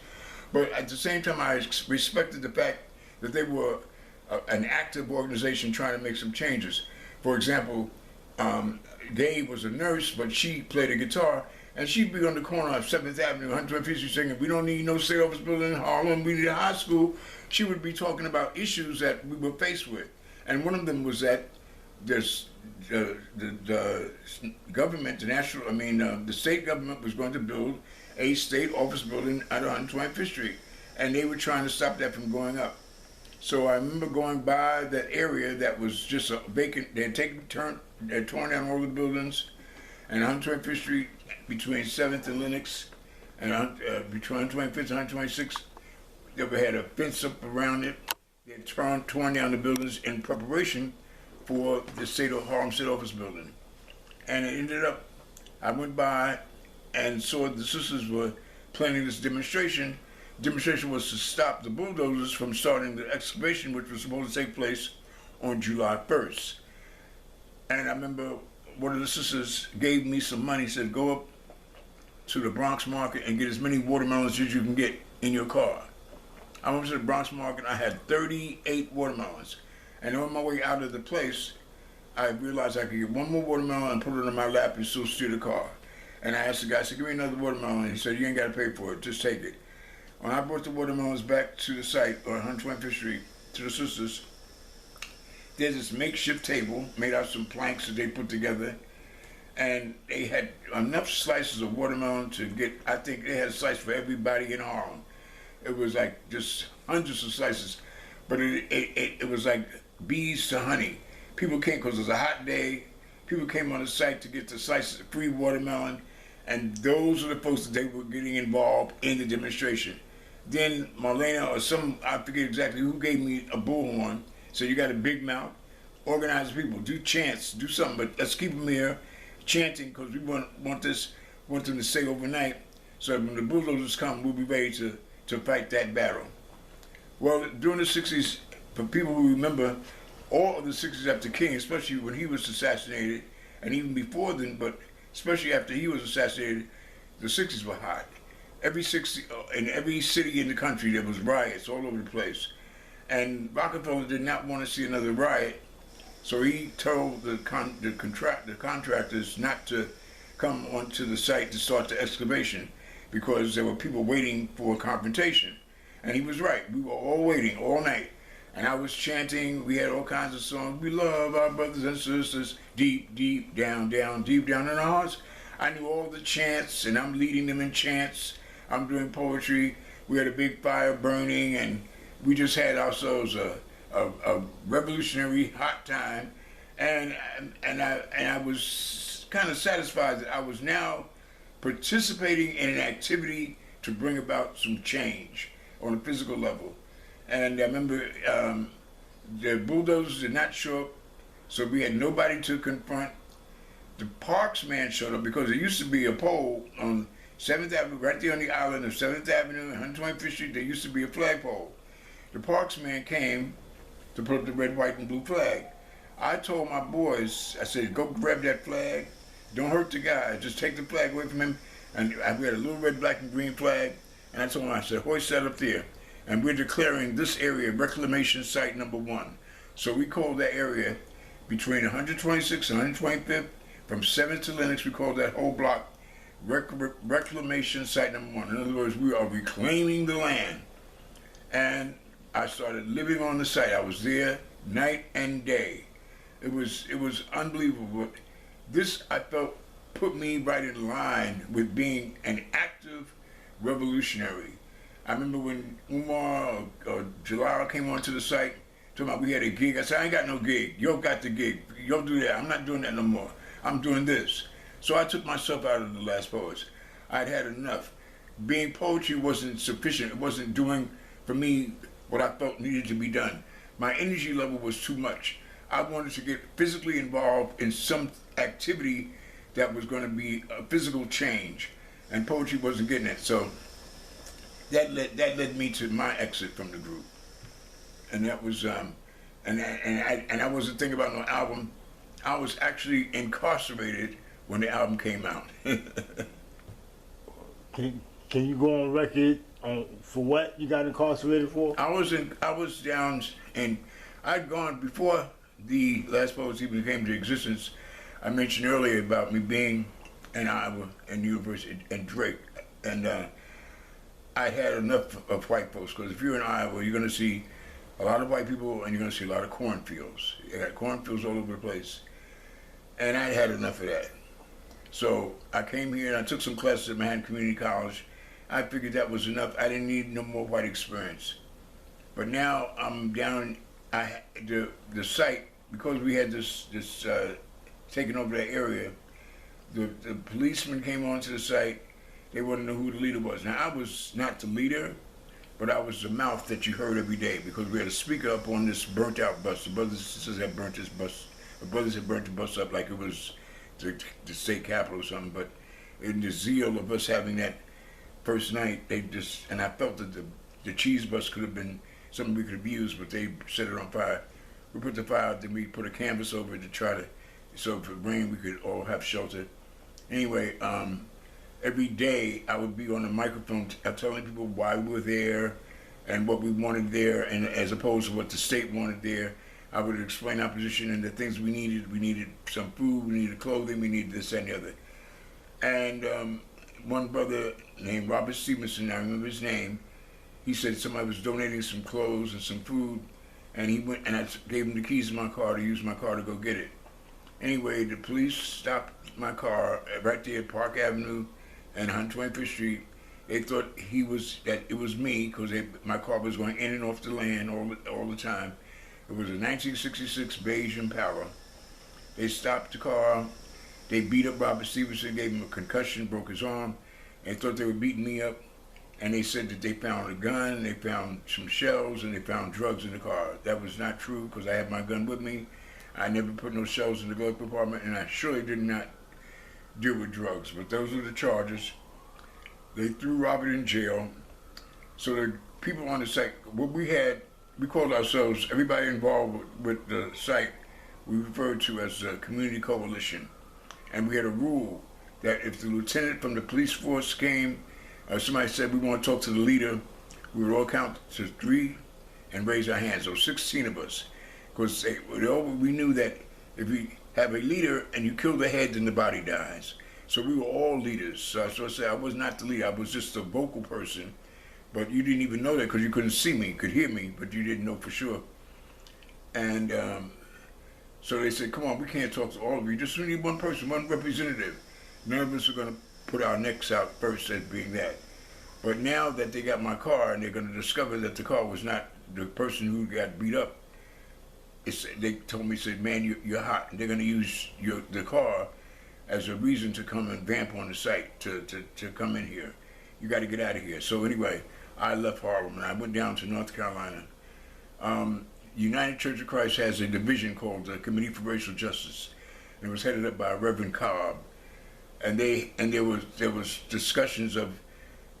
But at the same time, I respected the fact that they were an active organization trying to make some changes. For example, Gabe was a nurse, but she played a guitar, and she'd be on the corner of 7th Avenue, 125th Street singing, we don't need no state office building in Harlem, we need a high school. She would be talking about issues that we were faced with. And one of them was that the government, the state government was going to build a state office building at 125th Street, and they were trying to stop that from going up. So I remember going by that area that was just a vacant. They had torn down all the buildings, and 125th Street between 7th and Lenox, and between 125th and 126th, they had a fence up around it. They had torn down the buildings in preparation for the Harlem State Office building. And it ended up, I went by and saw the sisters were planning this demonstration. The demonstration was to stop the bulldozers from starting the excavation, which was supposed to take place on July 1st. And I remember one of the sisters gave me some money, said, go up to the Bronx Market and get as many watermelons as you can get in your car. I went to the Bronx Market, I had 38 watermelons. And on my way out of the place, I realized I could get one more watermelon and put it on my lap and still steer the car. And I asked the guy, I said, give me another watermelon. And he said, you ain't got to pay for it, just take it. When I brought the watermelons back to the site on 125th Street, to the sisters, there's this makeshift table made out of some planks that they put together. And they had enough slices of watermelon to get, I think they had a slice for everybody in Harlem. It was like just hundreds of slices, but it was like bees to honey. People came because it was a hot day. People came on the site to get the slices of free watermelon, and those were the folks that they were getting involved in the demonstration. Then Marlena or I forget exactly who gave me a bullhorn. So you got a big mouth, organize people, do chants, do something, but let's keep them here chanting because we want them to stay overnight. So when the bulldozers come, we'll be ready to fight that battle. Well, during the 60s, for people who remember, all of the 60s after King, especially when he was assassinated, and even before then, but especially after he was assassinated, the 60s were hot. In every city in the country, there was riots all over the place. And Rockefeller did not want to see another riot, so he told the contractors not to come onto the site to start the excavation, because there were people waiting for a confrontation. And he was right. We were all waiting all night. And I was chanting. We had all kinds of songs. We love our brothers and sisters. Deep, deep down, down, deep down in our hearts. I knew all the chants, and I'm leading them in chants. I'm doing poetry. We had a big fire burning, and we just had ourselves a revolutionary hot time. And I was kind of satisfied that I was now participating in an activity to bring about some change on a physical level. And I remember the bulldozers did not show up, so we had nobody to confront. The Parks man showed up because there used to be a pole on 7th Avenue, right there on the island of 7th Avenue and 125th Street. There used to be a flagpole. The Parks man came to put up the red, white, and blue flag. I told my boys, I said, go grab that flag. Don't hurt the guy, just take the flag away from him. And we had a little red, black, and green flag. And I told him, I said, hoist that up there. And we're declaring this area Reclamation Site number 1. So we called that area between 126th and 125th, from 7th to Lenox, we called that whole block Reclamation Site number 1. In other words, we are reclaiming the land. And I started living on the site. I was there night and day. It was unbelievable. This, I felt, put me right in line with being an active revolutionary. I remember when Umar or Jalal came onto the site, talking about we had a gig. I said, I ain't got no gig. Yo got the gig. Yo do that. I'm not doing that no more. I'm doing this. So I took myself out of the Last Poets. I'd had enough. Being poetry wasn't sufficient. It wasn't doing for me what I felt needed to be done. My energy level was too much. I wanted to get physically involved in some activity that was going to be a physical change, and poetry wasn't getting it. So that led me to my exit from the group, and that was and I wasn't thinking about no album. I was actually incarcerated when the album came out. Can you go on record for what you got incarcerated for? I was down, and I'd gone before the Last Poets even came to existence. I mentioned earlier about me being in Iowa and University and Drake, and I had enough of white folks, because if you're in Iowa, you're going to see a lot of white people and you're going to see a lot of cornfields. You got cornfields all over the place, and I had enough of that. So I came here and I took some classes at Manhattan Community College. I figured that was enough. I didn't need no more white experience. But now I'm down. The site, because we had this taking over that area. The policemen came onto the site. They wanted to know who the leader was. Now, I was not the leader, but I was the mouth that you heard every day, because we had a speaker up on this burnt out bus. The brothers and sisters had burnt this bus. The brothers had burnt the bus up like it was the state capitol or something. But in the zeal of us having that first night, and I felt that the cheese bus could have been something we could have used, but they set it on fire. We put the fire out, then we put a canvas over it to try to, so if it rained, we could all have shelter. Anyway, every day I would be on the microphone telling people why we were there and what we wanted there, and as opposed to what the state wanted there. I would explain our position and the things we needed. We needed some food, we needed clothing, we needed this and the other. And one brother named Robert Stevenson, I remember his name, he said somebody was donating some clothes and some food, and he went, and I gave him the keys to my car to use my car to go get it. Anyway, the police stopped my car right there at Park Avenue and 125th Street. They thought that it was me, because my car was going in and off the land all the time. It was a 1966 beige Impala. They stopped the car. They beat up Robert Stevenson, gave him a concussion, broke his arm. They thought they were beating me up. And they said that they found a gun, they found some shells, and they found drugs in the car. That was not true, because I had my gun with me. I never put no shells in the glove compartment, and I surely did not deal with drugs. But those were the charges. They threw Robert in jail. So the people on the site, we called ourselves, everybody involved with the site, we referred to as a community coalition. And we had a rule that if the lieutenant from the police force came, somebody said we want to talk to the leader, we would all count to 3 and raise our hands. So 16 of us, because we knew that if we have a leader and you kill the head, then the body dies. So we were all leaders. So I said I was not the leader. I was just a vocal person, but you didn't even know that because you couldn't see me, you could hear me, but you didn't know for sure. And so they said, come on, we can't talk to all of you. Just need one person, one representative. None of us are going to put our necks out first as being that. But now that they got my car and they're going to discover that the car was not the person who got beat up, they told me, said, man, you're hot. And they're going to use the car as a reason to come and vamp on the site, to come in here. You got to get out of here. So anyway, I left Harlem and I went down to North Carolina. United Church of Christ has a division called the Committee for Racial Justice. And it was headed up by Reverend Cobb. And there was discussions of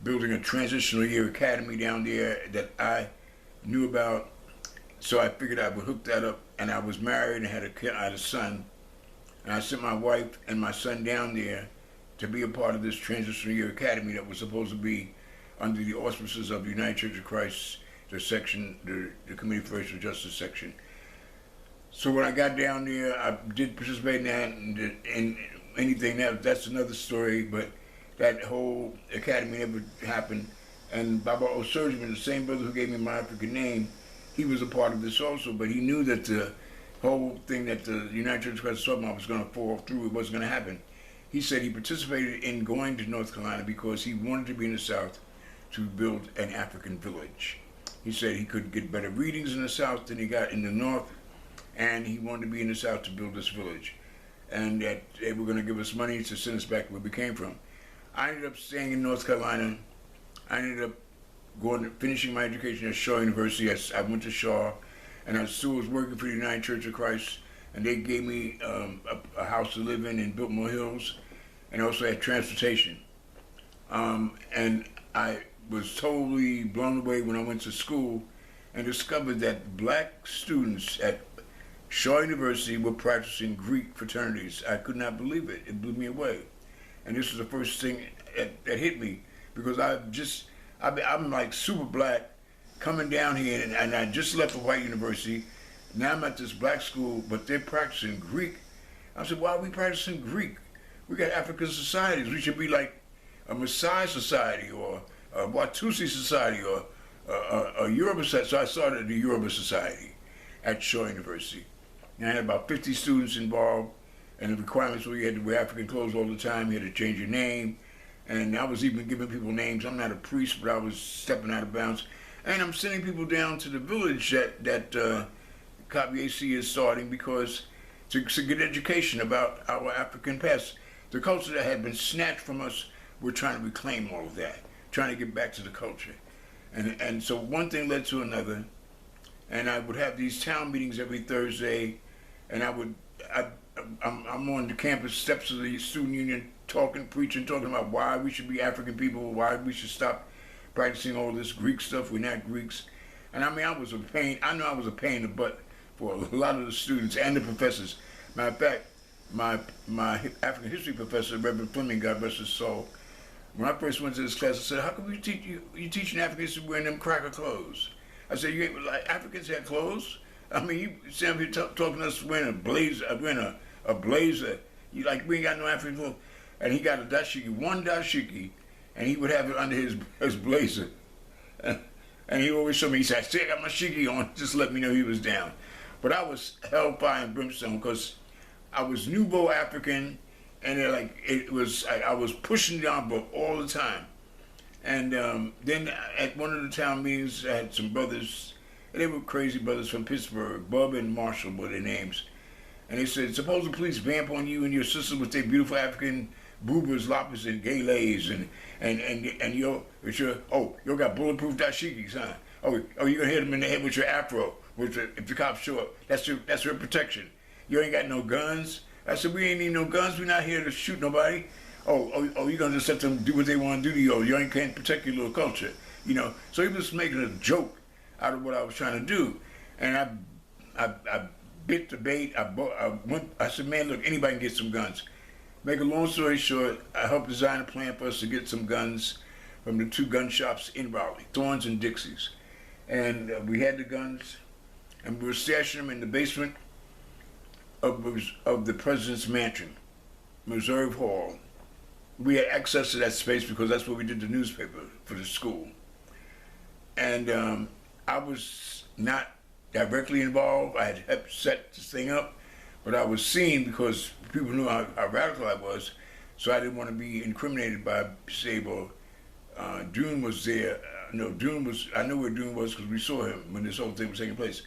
building a transitional year academy down there that I knew about. So I figured I would hook that up. And I was married and had a son. And I sent my wife and my son down there to be a part of this transitional year academy that was supposed to be under the auspices of the United Church of Christ, the Committee for Racial Justice section. So when I got down there, I did participate in that, and anything that's another story. But that whole academy never happened. And Baba Osurgeman, the same brother who gave me my African name, he was a part of this also. But he knew that the whole thing that the United Church of Christ was talking about was going to fall through. It wasn't going to happen. He said he participated in going to North Carolina because he wanted to be in the South to build an African village. He said he could get better readings in the South than he got in the North, and he wanted to be in the South to build this village. And that they were going to give us money to send us back where we came from. I ended up staying in North Carolina. I ended up finishing my education at Shaw University. I went to Shaw, and I still was working for the United Church of Christ, and they gave me a house to live in Biltmore Hills, and also had transportation. And I was totally blown away when I went to school and discovered that black students at Shaw University were practicing Greek fraternities. I could not believe it. It blew me away. And this was the first thing that hit me, because I'm like super black coming down here, and I just left a white university. Now I'm at this black school, but they're practicing Greek. I said, why are we practicing Greek? We got African societies. We should be like a Maasai society or a Watusi society or a Yoruba society. So I started the Yoruba Society at Shaw University. And I had about 50 students involved, and the requirements were you had to wear African clothes all the time, you had to change your name, and I was even giving people names. I'm not a priest, but I was stepping out of bounds. And I'm sending people down to the village that Copy AC is starting because to get education about our African past. The culture that had been snatched from us, we're trying to reclaim all of that, trying to get back to the culture. And so one thing led to another, and I would have these town meetings every Thursday, and I'm on the campus steps of the student union preaching, talking about why we should be African people, why we should stop practicing all this Greek stuff. We're not Greeks. And I mean, I was a pain. I know I was a pain in the butt for a lot of the students and the professors. Matter of fact, my African history professor, Reverend Fleming, God rest his soul, when I first went to this class, I said, how come you teaching African history wearing them cracker clothes? I said, you ain't like Africans had clothes? I mean, you stand here talking to us wearing a blazer, a blazer. You like, we ain't got no African clothes. And he got a dashiki, one dashiki, and he would have it under his blazer. And he always showed me, he said, I got my shiki on, just let me know he was down. But I was hellfire and brimstone because I was Nouveau African, and I was pushing the envelope all the time. And then at one of the town meetings, I had some brothers, and they were crazy brothers from Pittsburgh. Bub and Marshall were their names. And they said, suppose the police vamp on you and your sisters with their beautiful African boobers, loppers, and gaylets, and you got bulletproof dashikis, huh? Oh, you're gonna hit them in the head with your afro, if the cops show up. That's your protection. You ain't got no guns. I said, we ain't need no guns. We're not here to shoot nobody. You're gonna just let them do what they want to do to you. You ain't can't protect your little culture, you know. So he was making a joke out of what I was trying to do, and I bit the bait. I said, man, look, anybody can get some guns. Make a long story short, I helped design a plan for us to get some guns from the two gun shops in Raleigh, Thorns and Dixie's. And we had the guns, and we were stashing them in the basement of the president's mansion, Reserve Hall. We had access to that space because that's where we did the newspaper for the school. And I was not directly involved. I had helped set this thing up, but I was seen because people knew how radical I was, so I didn't want to be incriminated by Sable. Dune was there. I knew where Dune was because we saw him when this whole thing was taking place.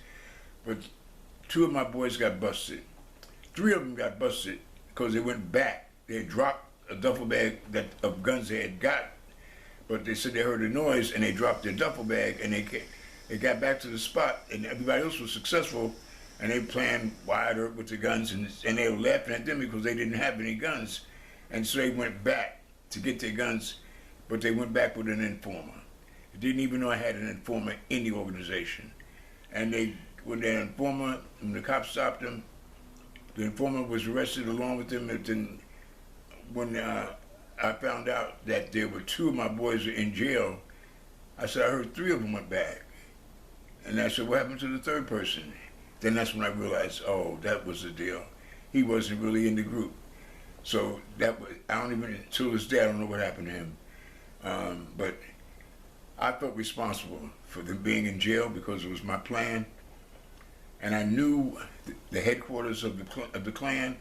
But two of my boys got busted. Three of them got busted because they went back. They had dropped a duffel bag of guns they had got, but they said they heard a noise and they dropped their duffel bag, and they got back to the spot, and everybody else was successful, and they planned wider with the guns, and they were laughing at them because they didn't have any guns, and so they went back to get their guns, but they went back with an informer. They didn't even know I had an informer in the organization, and when the cops stopped them, the informer was arrested along with them. And then when I found out that there were two of my boys in jail, I said, I heard three of them went back. And I said, what happened to the third person? Then that's when I realized, oh, that was the deal. He wasn't really in the group. So until this day, I don't know what happened to him. But I felt responsible for them being in jail because it was my plan. And I knew the headquarters of the Klan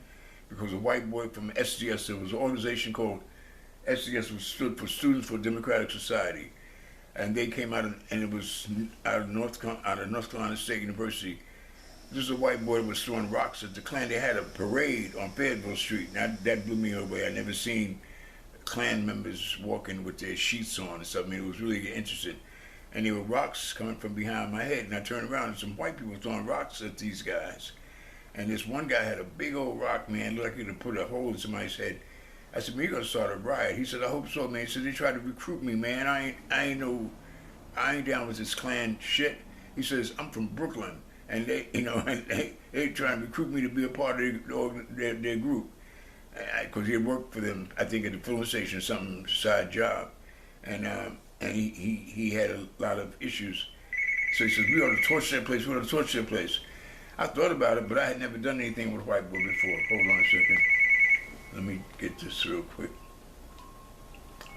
because a white boy from SDS, there was an organization called SDS, which stood for Students for Democratic Society. And they came out, and it was out of North Carolina State University. This is a white boy that was throwing rocks at the Klan. They had a parade on Fayetteville Street. Now, that blew me away. I never seen Klan members walking with their sheets on and stuff. I mean, it was really interesting. And there were rocks coming from behind my head, and I turned around and some white people throwing rocks at these guys. And this one guy had a big old rock, man, looked like he could put a hole in somebody's head. I said, man, you're gonna start a riot. He said, I hope so, man. He said, they tried to recruit me, man. I ain't down with this Klan shit. He says, I'm from Brooklyn, and they, you know, and they trying to recruit me to be a part of their group. Because he had worked for them, I think, at the filling station, some side job. And he had a lot of issues. So he says, we ought to torch that place, we ought to torch that place. I thought about it, but I had never done anything with white boy before. Hold on a second. Let me get this real quick.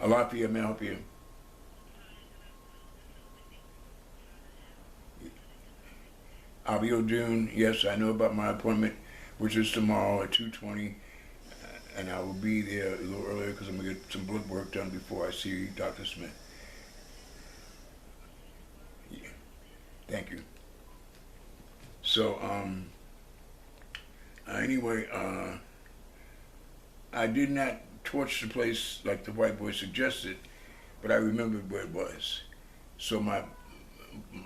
Alafia, may I help you? ABIODUN, yes, I know about my appointment, which is tomorrow at 2:20, and I will be there a little earlier because I'm going to get some blood work done before I see Dr. Smith. Yeah. Thank you. So, anyway, I did not torch the place like the white boy suggested, but I remembered where it was. So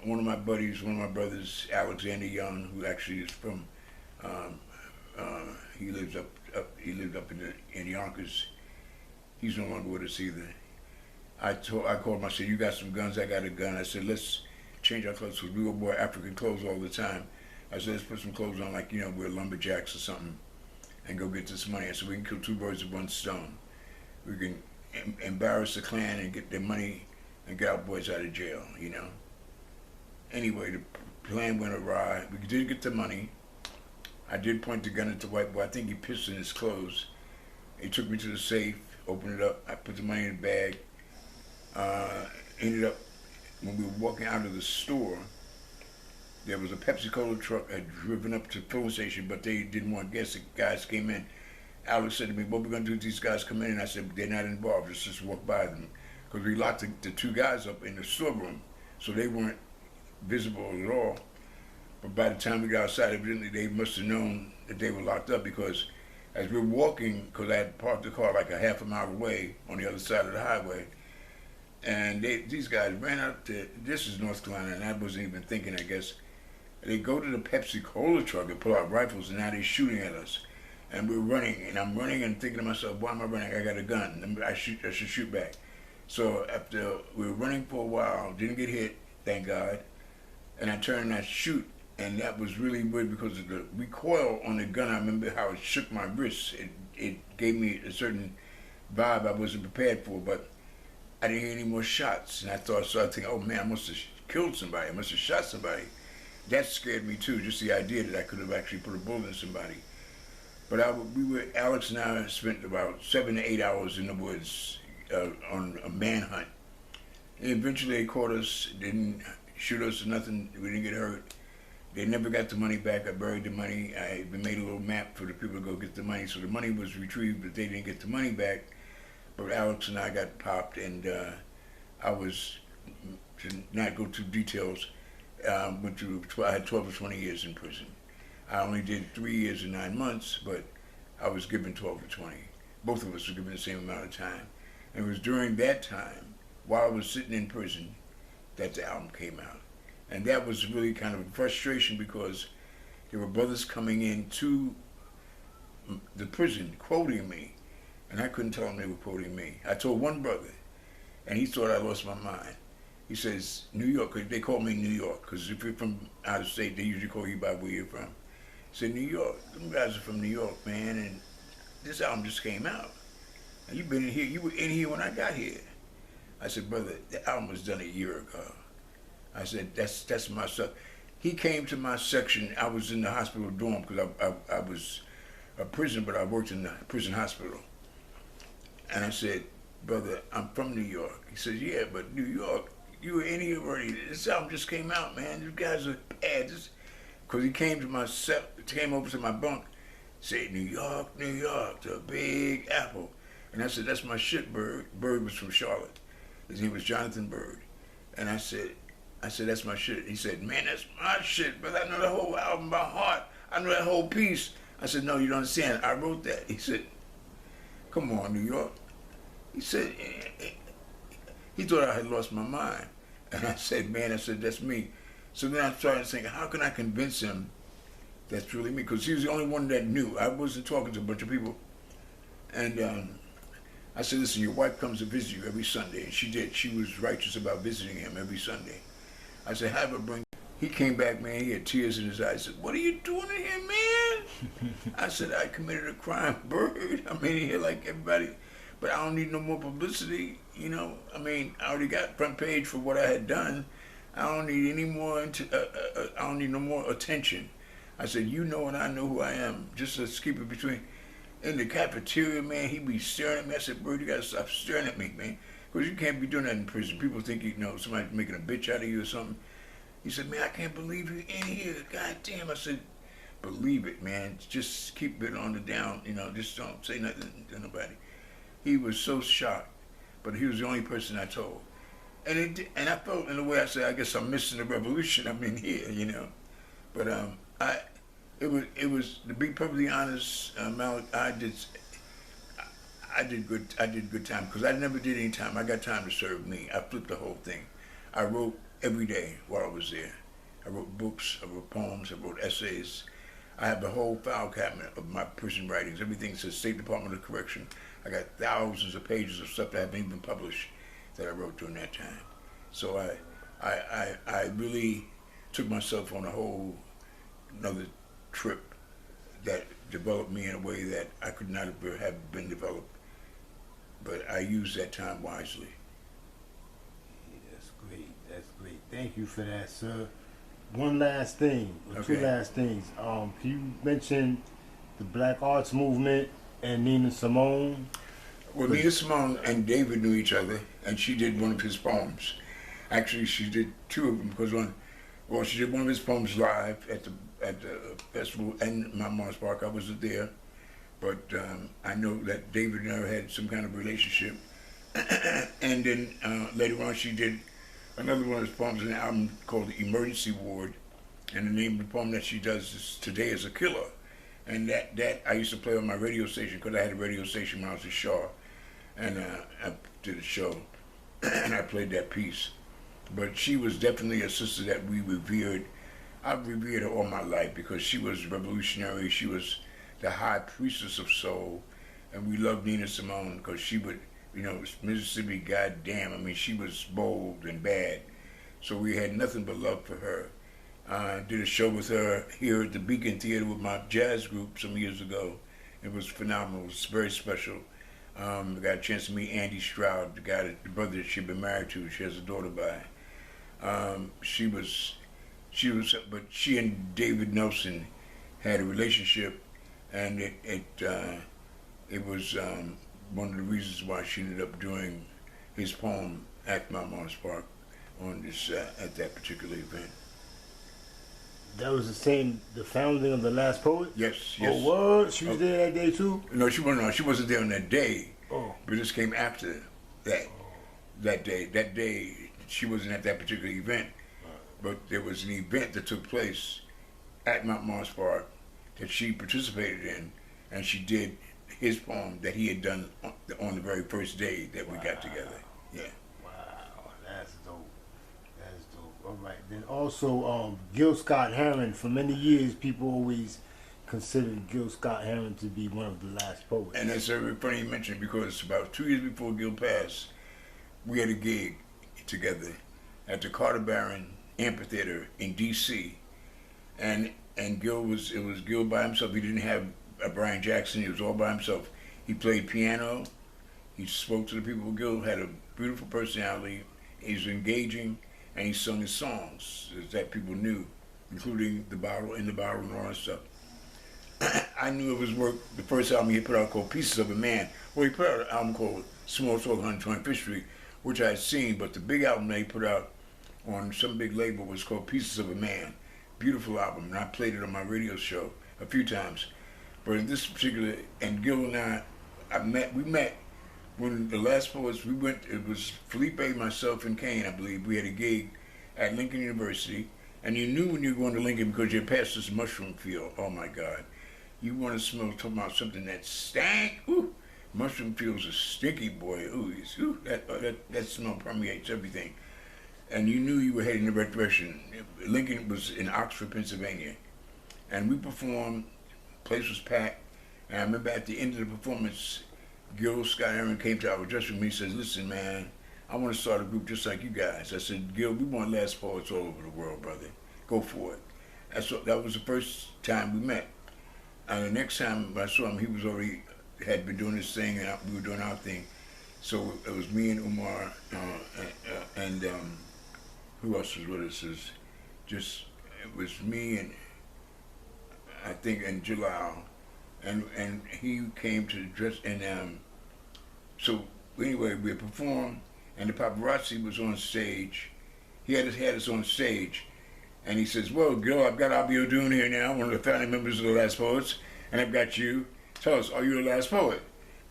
one of my brothers, Alexander Young, who actually is from, he lived up in Yonkers. He's no longer with us either. I called him, I said, you got some guns, I got a gun. I said, let's change our clothes, because we wore African clothes all the time. I said, let's put some clothes on, like, you know, we're lumberjacks or something, and go get this money. I said, we can kill two birds with one stone. We can embarrass the Klan and get their money and get our boys out of jail, you know. Anyway, the plan went awry. We did get the money. I did point the gun at the white boy. I think he pissed in his clothes. He took me to the safe, opened it up. I put the money in the bag. Ended up, when we were walking out of the store, there was a Pepsi-Cola truck had driven up to the filling station, but they didn't want gas. The guys came in. Alex said to me, what we're going to do with these guys come in? And I said, they're not involved. Let's just walk by them. Because we locked the two guys up in the storeroom, so they weren't visible at all. But by the time we got outside, evidently they must have known that they were locked up, because as we were walking, because I had parked the car like a half a mile away on the other side of the highway, and these guys ran up to, this is North Carolina, and I wasn't even thinking, I guess. They go to the Pepsi-Cola truck and pull out rifles, and now they're shooting at us. And we're running, and I'm running and thinking to myself, why am I running? I got a gun. I should shoot back. So after we were running for a while, didn't get hit, thank God, and I turned and I shoot, and that was really weird because of the recoil on the gun. I remember how it shook my wrists. It gave me a certain vibe I wasn't prepared for, but I didn't hear any more shots. And I started thinking, oh man, I must have killed somebody. I must have shot somebody. That scared me too, just the idea that I could have actually put a bullet in somebody. But Alex and I spent about 7 to 8 hours in the woods on a manhunt. And eventually they caught us, didn't shoot us or nothing, we didn't get hurt. They never got the money back. I buried the money. I made a little map for the people to go get the money. So the money was retrieved, but they didn't get the money back. But Alex and I got popped, and I was, to not go through details, I had 12 or 20 years in prison. I only did 3 years and 9 months, but I was given 12 or 20. Both of us were given the same amount of time. And it was during that time, while I was sitting in prison, that the album came out. And that was really kind of a frustration, because there were brothers coming into the prison quoting me, and I couldn't tell them they were quoting me. I told one brother, and he thought I lost my mind. He says, New York, they call me New York, because if you're from out of state, they usually call you by where you're from. He said, New York, them guys are from New York, man, and this album just came out. And you've been in here, you were in here when I got here. I said, brother, the album was done a year ago. I said, that's my stuff. He came to my section. I was in the hospital dorm because I was a prison, but I worked in the prison hospital. And I said, brother, I'm from New York. He said, yeah, but New York, you were in here already. This album just came out, man. You guys are bad. Because he came over to my bunk, said, New York, the Big Apple. And I said, that's my shit, Bird. Bird was from Charlotte. His name was Jonathan Bird. And I said, that's my shit. He said, man, that's my shit, but I know the whole album by heart. I know that whole piece. I said, no, you don't understand. I wrote that. He said, come on, New York. He said, he thought I had lost my mind. And I said, man, that's me. So then I started thinking, how can I convince him that's really me? Because he was the only one that knew. I wasn't talking to a bunch of people. And I said, listen, your wife comes to visit you every Sunday. And she did. She was righteous about visiting him every Sunday. I said, have her bring. He came back, man. He had tears in his eyes. I said, what are you doing in here, man? I said, I committed a crime, Bird. I'm in here like everybody. But I don't need no more publicity, you know. I mean, I already got front page for what I had done. I don't need any more. I don't need no more attention. I said, you know, and I know who I am. Just let's keep it between. In the cafeteria, man, he be staring at me. I said, Bird, you gotta stop staring at me, man, because you can't be doing that in prison. People think you know somebody's making a bitch out of you or something. He said, man, I can't believe you in here. God damn. I said, believe it, man. Just keep it on the down. You know, just don't say nothing to nobody. He was so shocked, but he was the only person I told. And I felt in a way, I said, I guess I'm missing the revolution. I'm in here, you know. But it was to be perfectly honest, Malik, I did good time because I never did any time. I got time to serve me. I flipped the whole thing. I wrote every day while I was there. I wrote books, I wrote poems, I wrote essays. I have the whole file cabinet of my prison writings. Everything says State Department of Correction. I got thousands of pages of stuff that I haven't even published that I wrote during that time. So I really took myself on a whole another trip that developed me in a way that I could not have been developed. But I used that time wisely. That's great. That's great. Thank you for that, sir. One last thing, or Okay. two last things. Can you mention the Black Arts Movement and Nina Simone? Well, Nina Simone and David knew each other, and she did one of his poems. Actually, she did two of them because she did one of his poems live at the festival in Mount Morris Park. I wasn't there, but I know that David and her had some kind of relationship. And then later on, she did another one of his poems in an album called The Emergency Ward, and the name of the poem that she does is Today is a Killer. And that I used to play on my radio station because I had a radio station when I was at Shaw, and I did a show, and I played that piece. But she was definitely a sister that we revered. I've revered her all my life because she was revolutionary. She was the high priestess of soul, and we loved Nina Simone because she would, you know, Mississippi, goddamn. I mean, she was bold and bad, so we had nothing but love for her. I did a show with her here at the Beacon Theater with my jazz group some years ago. It was phenomenal. It was very special. I got a chance to meet Andy Stroud, the brother that she'd been married to. She has a daughter by. But she and David Nelson had a relationship, and it was one of the reasons why she ended up doing his poem at Mount Morris Park on this at that particular event. That was the founding of the Last Poet? Yes. Oh, what? She was there that day too? No, she wasn't. No, she wasn't there on that day. Oh. But this came after that. That day, she wasn't at that particular event. But there was an event that took place at Mount Morris Park that she participated in, and she did his poem that he had done on the very first day that we got together. Yeah. Wow, that's dope. That's dope. All right. Then also, Gil Scott-Heron. For many years, people always considered Gil Scott-Heron to be one of the last poets. And that's very funny you mentioned because about 2 years before Gil passed, we had a gig together at the Carter Barron Amphitheater in D.C. And Gil it was Gil by himself. He didn't have Brian Jackson. He was all by himself. He played piano. He spoke to the people. Gil had a beautiful personality. He was engaging, and he sung his songs that people knew, including In the Bottle, and all that stuff. I knew of his work. The first album he put out called Pieces of a Man. Well, he put out an album called Small Talk 125th Street, which I had seen, but the big album that he put out on some big label was called Pieces of a Man. Beautiful album, and I played it on my radio show a few times. But in this particular, and Gil and we met when the Last Poets, it was Felipe, myself, and Kane, I believe. We had a gig at Lincoln University, and you knew when you were going to Lincoln because you passed this mushroom field. Oh my God. You want to talk about something that stank? Ooh. Mushroom Fields is stinky, boy. Ooh, that smell permeates everything. And you knew you were heading in the right direction. Lincoln was in Oxford, Pennsylvania. And we performed, place was packed. And I remember at the end of the performance, Gil Scott Heron came to our dressing room. He says, listen, man, I want to start a group just like you guys. I said, Gil, we want last poets all over the world, brother. Go for it. That was the first time we met. And the next time I saw him, he was already had been doing his thing, and we were doing our thing. So it was me and Umar, and who else was with us? It was me and I think and Jalal, and he came to dress. And so anyway, we performed, and the paparazzi was on stage. He had us on stage, and he says, "Well, Gil, I've got ABIODUN here now, one of the founding members of the Last Poets, and I've got you. Tell us, are you a last poet?"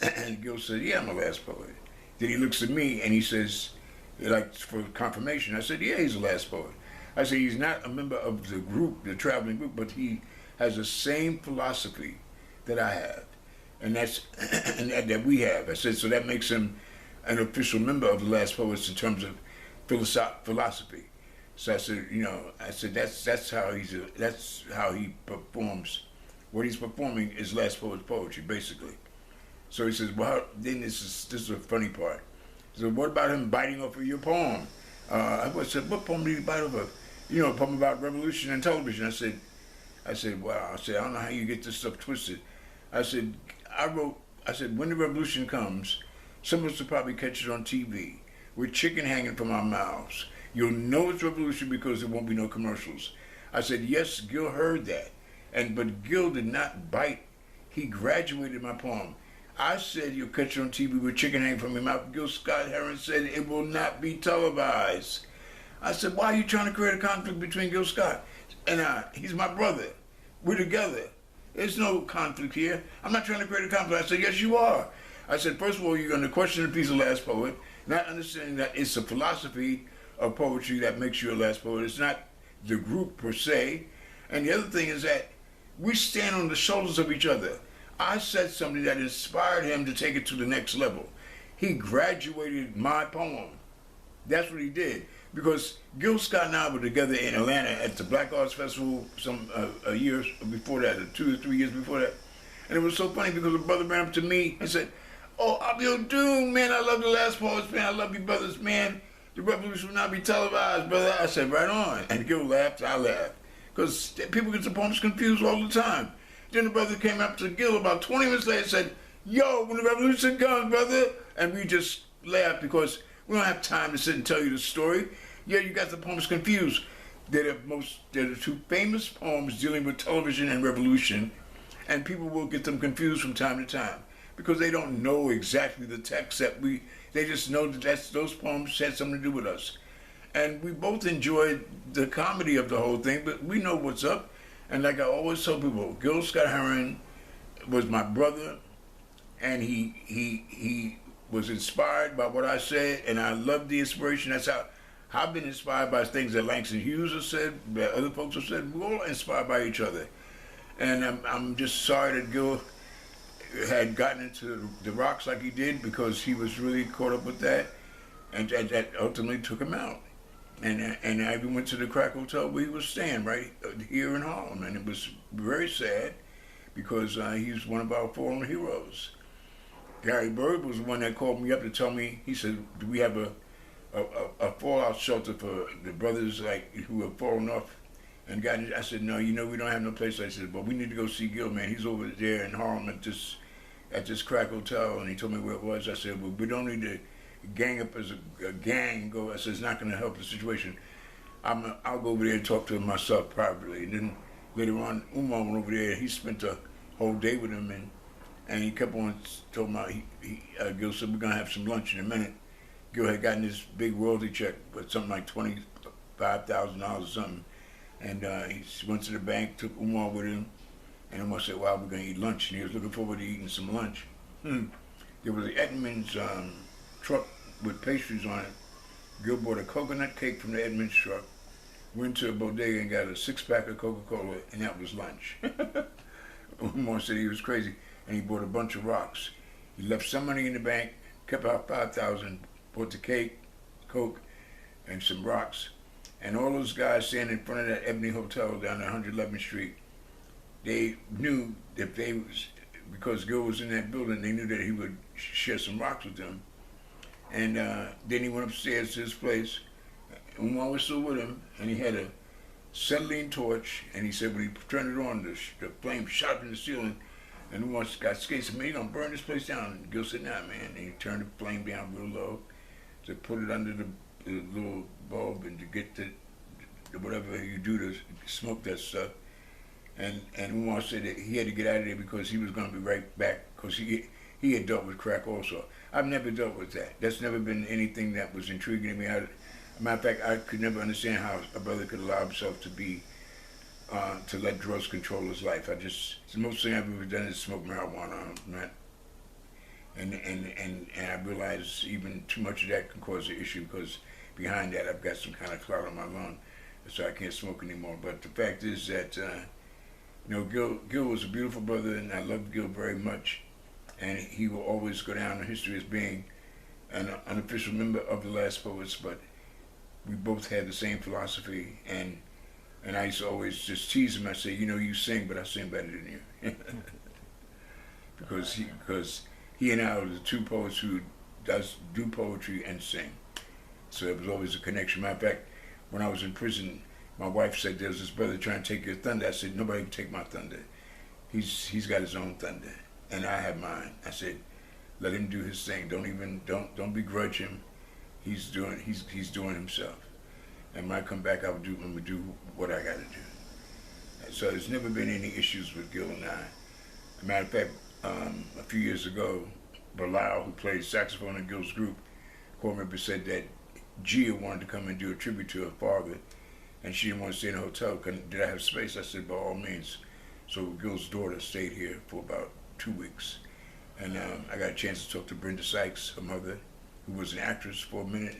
And Gil said, "Yeah, I'm a last poet." Then he looks at me and he says, like for confirmation, I said, "Yeah, he's a last poet." I said, "He's not a member of the group, the traveling group, but he has the same philosophy that I have, and that's and that we have." I said, "So that makes him an official member of the Last Poets in terms of philosophy." So I said, that's how he performs. What he's performing is Last Poets poetry, basically. So he says, well, then this is a funny part. So what about him biting off of your poem? I said, what poem did he bite off of? A poem about revolution and television. I said, wow. I don't know how you get this stuff twisted. I said, when the revolution comes, some of us will probably catch it on TV with chicken hanging from our mouths. You'll know it's revolution because there won't be no commercials. I said, yes, Gil heard that. But Gil did not bite. He graduated my poem. I said, you'll catch it on TV with chicken hanging from your mouth. Gil Scott Heron said, it will not be televised. I said, why are you trying to create a conflict between Gil Scott and I? He's my brother. We're together. There's no conflict here. I'm not trying to create a conflict. I said, yes, you are. I said, first of all, you're going to question the piece of Last Poet, not understanding that it's a philosophy of poetry that makes you a Last Poet. It's not the group per se. And the other thing is that we stand on the shoulders of each other. I said something that inspired him to take it to the next level. He graduated my poem. That's what he did. Because Gil Scott and I were together in Atlanta at the Black Arts Festival a year before that, 2 or 3 years before that. And it was so funny because a brother ran up to me and said, "Oh, ABIODUN, man, I love the Last Poets, man. I love you brothers, man. The revolution will not be televised, brother." I said, right on. And Gil laughed, I laughed. Because people get the poems confused all the time. Then the brother came up to Gil about 20 minutes later and said, "Yo, when the revolution comes, brother." And we just laughed because we don't have time to sit and tell you the story. Yeah, you got the poems confused. They're the two famous poems dealing with television and revolution, and people will get them confused from time to time because they don't know exactly the text they just know that those poems had something to do with us. And we both enjoyed the comedy of the whole thing, but we know what's up. And like I always tell people, Gil Scott Heron was my brother, and he was inspired by what I said, and I love the inspiration. That's how I've been inspired by things that Langston Hughes has said, that other folks have said. We're all inspired by each other. And I'm just sorry that Gil had gotten into the rocks like he did, because he was really caught up with that, and that ultimately took him out. And I even went to the Crack Hotel where he was staying right here in Harlem, and it was very sad because he's one of our fallen heroes. Gary Bird was the one that called me up to tell me, he said, "Do we have a fallout shelter for the brothers who have fallen off and gotten?" I said, "No, we don't have no place." I said, "But we need to go see Gil, man. He's over there in Harlem at this Crack Hotel." And he told me where it was. I said, "Well, we don't need to gang up as a gang go." I said, "It's not going to help the situation. I'll go over there and talk to him myself privately." And then later on, Umar went over there. He spent the whole day with him, and he kept on talking about, Gil said, "We're going to have some lunch in a minute." Gil had gotten this big royalty check for something like $25,000 or something. And he went to the bank, took Umar with him, and Umar said, "Wow, we're going to eat lunch." And he was looking forward to eating some lunch. There was an Edmonds truck with pastries on it. Gil bought a coconut cake from the Edmonds truck, went to a bodega and got a 6-pack of Coca-Cola, and that was lunch. Umar said he was crazy, and he bought a bunch of rocks. He left some money in the bank, kept out $5,000, bought the cake, Coke, and some rocks. And all those guys standing in front of that Ebony Hotel down on 111th Street, they knew that because Gil was in that building, they knew that he would share some rocks with them. And then he went upstairs to his place, and Umar was still with him, and he had a acetylene torch, and he said when he turned it on, the flame shot up in the ceiling, and Umar got scared. He said, man, you're gonna burn this place down. And Gil said, nah, man. And he turned the flame down real low, to put it under the little bulb and to get the whatever you do to smoke that stuff. And Umar said that he had to get out of there because he was going to be right back, because he had dealt with crack also. I've never dealt with that. That's never been anything that was intriguing to me. Matter of fact, I could never understand how a brother could allow himself to be, to let drugs control his life. The most thing I've ever done is smoke marijuana, man. And I realize even too much of that can cause an issue, because behind that I've got some kind of cloud on my lung, so I can't smoke anymore. But the fact is that, Gil was a beautiful brother, and I loved Gil very much. And he will always go down in history as being an unofficial member of the Last Poets, but we both had the same philosophy. And I used to always just tease him. I say, you sing, but I sing better than you. because he and I are the two poets who do poetry and sing. So it was always a connection. Matter of fact, when I was in prison, my wife said, there's this brother trying to take your thunder. I said, nobody can take my thunder. He's got his own thunder, and I have mine. I said, let him do his thing. Don't begrudge him. He's doing himself. And when I come back, I'm gonna do what I gotta do. So there's never been any issues with Gil and I. As a matter of fact, a few years ago, Bilal, who played saxophone in Gil's group, called me up and said that Gia wanted to come and do a tribute to her father, and she didn't want to stay in a hotel. Did I have space? I said, by all means. So Gil's daughter stayed here for about 2 weeks. And I got a chance to talk to Brenda Sykes, her mother, who was an actress for a minute.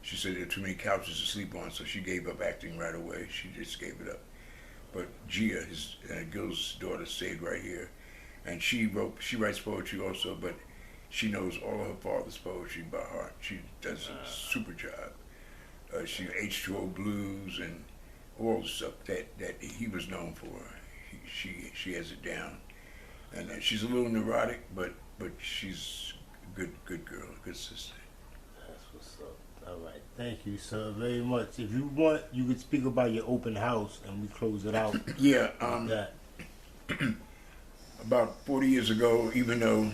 She said there were too many couches to sleep on, so she gave up acting right away. She just gave it up. But Gia, Gil's daughter, stayed right here. And she writes poetry also, but she knows all of her father's poetry by heart. She does a super job. She H2O Blues and all the stuff that he was known for. She has it down. And she's a little neurotic, but she's a good girl, a good sister. That's what's up. All right. Thank you, sir, very much. If you want, you could speak about your open house, and we close it out. Yeah. That. About 40 years ago, even though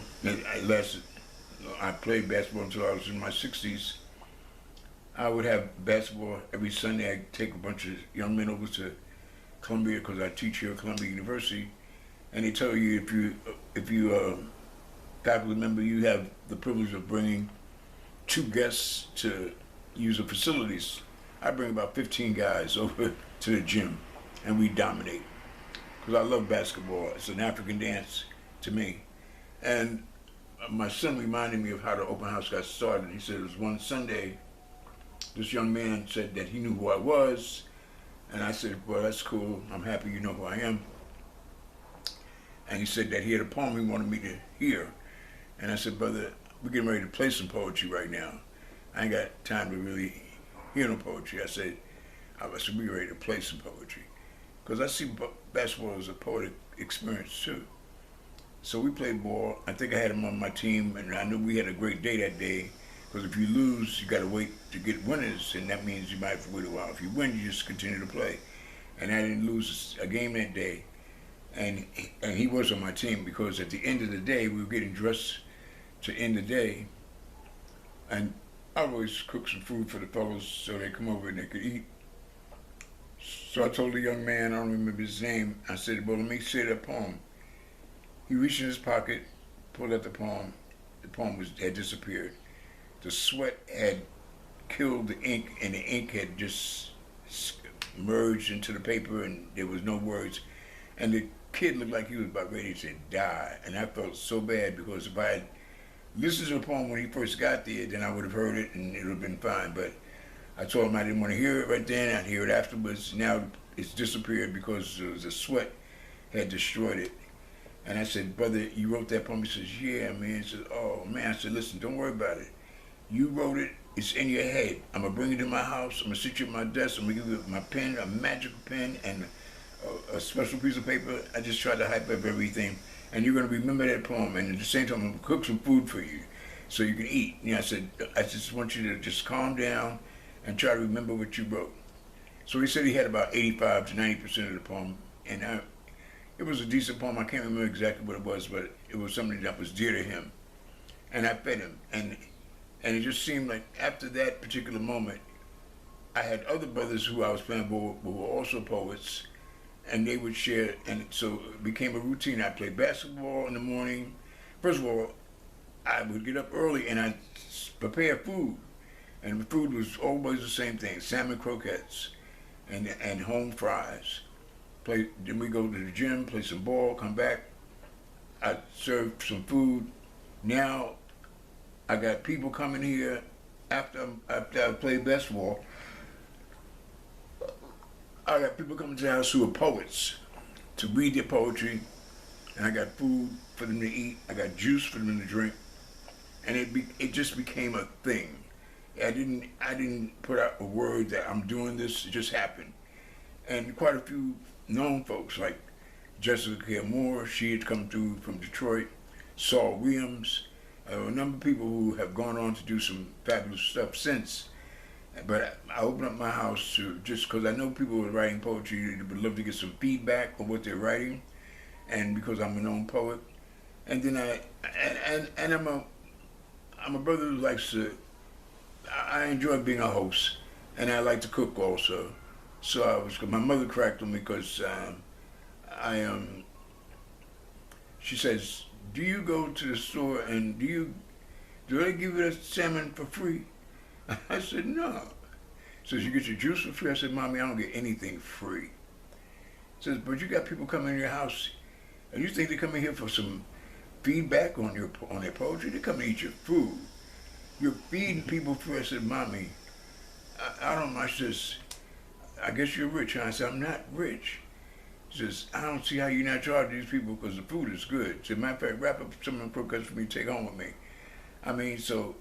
I played basketball until I was in my 60s, I would have basketball every Sunday. I'd take a bunch of young men over to Columbia, because I teach here at Columbia University, and they tell you if you faculty member, you have the privilege of bringing 2 guests to use the facilities. I bring about 15 guys over to the gym, and we dominate. Because I love basketball. It's an African dance to me. And my son reminded me of how the open house got started. He said it was one Sunday, this young man said that he knew who I was. And I said, well, that's cool. I'm happy you know who I am. And he said that he had a poem he wanted me to hear. And I said, brother, we're getting ready to play some poetry right now. I ain't got time to really hear no poetry. I said, we're ready to play some poetry. Because I see basketball as a poetic experience too. So we played ball. I think I had him on my team, and I knew we had a great day that day. Because if you lose, you got to wait to get winners, and that means you might have to wait a while. If you win, you just continue to play. And I didn't lose a game that day. And he was on my team, because at the end of the day, we were getting dressed to end the day. And I always cook some food for the fellows so they come over and they could eat. So I told the young man, I don't remember his name, I said, well, let me say that poem. He reached in his pocket, pulled out the poem. The poem had disappeared. The sweat had killed the ink, and the ink had just merged into the paper, and there was no words. And the kid looked like he was about ready to die. And I felt so bad, because if I had listened to the poem when he first got there, then I would have heard it and it would have been fine. But I told him I didn't want to hear it right then. I'd hear it afterwards. Now it's disappeared because the sweat had destroyed it. And I said, brother, you wrote that poem? He says, yeah, man. He said, oh, man. I said, listen, don't worry about it. You wrote it. It's in your head. I'm going to bring it to my house. I'm going to sit you at my desk. I'm going to give you my pen, a magical pen, and a special piece of paper. I just tried to hype up everything. And you're going to remember that poem. And at the same time, I'm going to cook some food for you so you can eat. You know, I said, I just want you to just calm down and try to remember what you wrote. So he said he had about 85 to 90% of the poem. And it was a decent poem. I can't remember exactly what it was, but it was something that was dear to him. And I fed him. And it just seemed like after that particular moment, I had other brothers who I was playing with who were also poets, and they would share, and so it became a routine. I played basketball in the morning. First of all, I would get up early and I'd prepare food. And the food was always the same thing, salmon croquettes and home fries. Then we go to the gym, play some ball, come back. I serve some food. Now I got people coming here after I play basketball. I got people coming to the house who are poets to read their poetry, and I got food for them to eat. I got juice for them to drink, and it just became a thing. I didn't put out a word that I'm doing this. It just happened, and quite a few known folks like Jessica Care Moore, she had come through from Detroit, Saul Williams, a number of people who have gone on to do some fabulous stuff since. But I opened up my house to, just because I know people who are writing poetry would love to get some feedback on what they're writing, and because I'm a known poet, and then I'm a brother who likes to. I enjoy being a host, and I like to cook also. So my mother cracked on me because she says, do you go to the store and do they give you that salmon for free? I said, no. So you get your juice for free? I said, Mommy, I don't get anything free. She says, but you got people coming in your house, and you think they come in here for some feedback on their poetry? They come to eat your food. You're feeding people free. I said, Mommy, I don't know. She says, I guess you're rich. And I said, I'm not rich. She says, I don't see how you're not charging these people because the food is good. She said, matter of fact, wrap up some of the croquettes for me to take home with me. I mean, so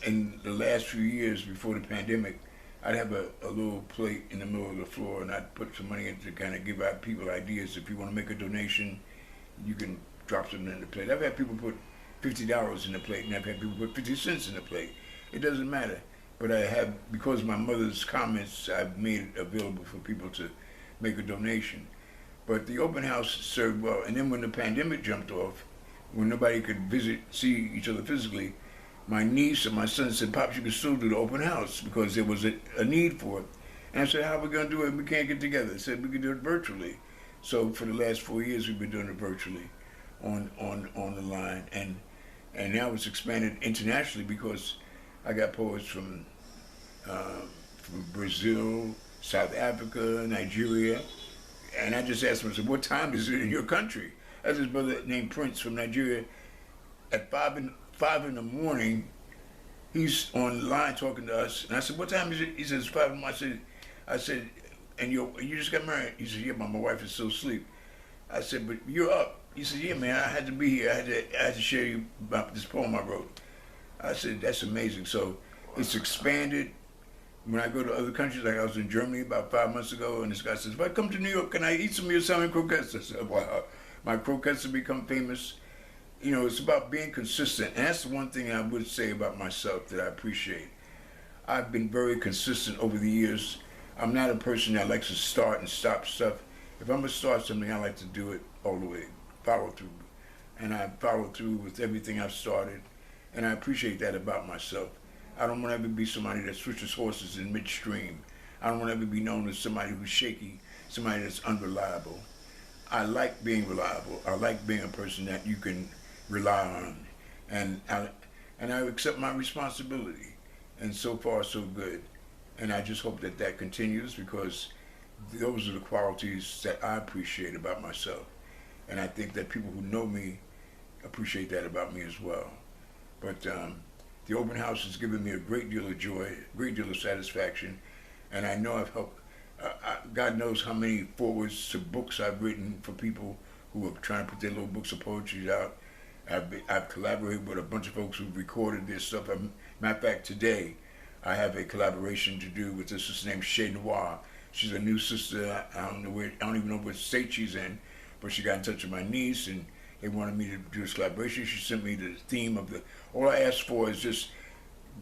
in the last few years before the pandemic, I'd have a little plate in the middle of the floor, and I'd put some money in to kind of give out people ideas. If you want to make a donation, you can drop something in the plate. I've had people put $50 in the plate, and I've had people put 50 cents in the plate. It doesn't matter. But I have, because of my mother's comments, I've made it available for people to make a donation. But the open house served well. And then when the pandemic jumped off, when nobody could see each other physically, my niece and my son said, Pops, you can still do the open house because there was a need for it. And I said, how are we going to do it? We can't get together. They said, we can do it virtually. So for the last 4 years, we've been doing it virtually on the line. And now it's expanded internationally because I got poets from Brazil, South Africa, Nigeria. And I just asked him, I said, what time is it in your country? That's his brother named Prince from Nigeria. At 5 in the morning, he's on the line talking to us. And I said, what time is it? He says, 5 in the morning. I said, and you just got married? He said, yeah, my wife is still asleep. I said, but you're up. He said, yeah, man, I had to be here. I had to share you about this poem I wrote. I said, that's amazing. So it's expanded. When I go to other countries, like I was in Germany about 5 months ago, and this guy says, if I come to New York, can I eat some of your salmon croquettes? I said, wow, my croquettes have become famous. You know, it's about being consistent. And that's the one thing I would say about myself that I appreciate. I've been very consistent over the years. I'm not a person that likes to start and stop stuff. If I'm going to start something, I like to do it all the way, follow through. And I follow through with everything I've started. And I appreciate that about myself. I don't want to ever be somebody that switches horses in midstream. I don't want to ever be known as somebody who's shaky, somebody that's unreliable. I like being reliable. I like being a person that you can rely on. And I accept my responsibility. And so far, so good. And I just hope that that continues because those are the qualities that I appreciate about myself. And I think that people who know me appreciate that about me as well. But the open house has given me a great deal of joy, a great deal of satisfaction, and I know I've helped. God knows how many forwards to books I've written for people who are trying to put their little books of poetry out. I've collaborated with a bunch of folks who've recorded their stuff. Matter of fact, today I have a collaboration to do with this sister named Chez Noir. She's a new sister. I don't even know what state she's in, but she got in touch with my niece and they wanted me to do this collaboration. She sent me the theme of the. All I asked for is just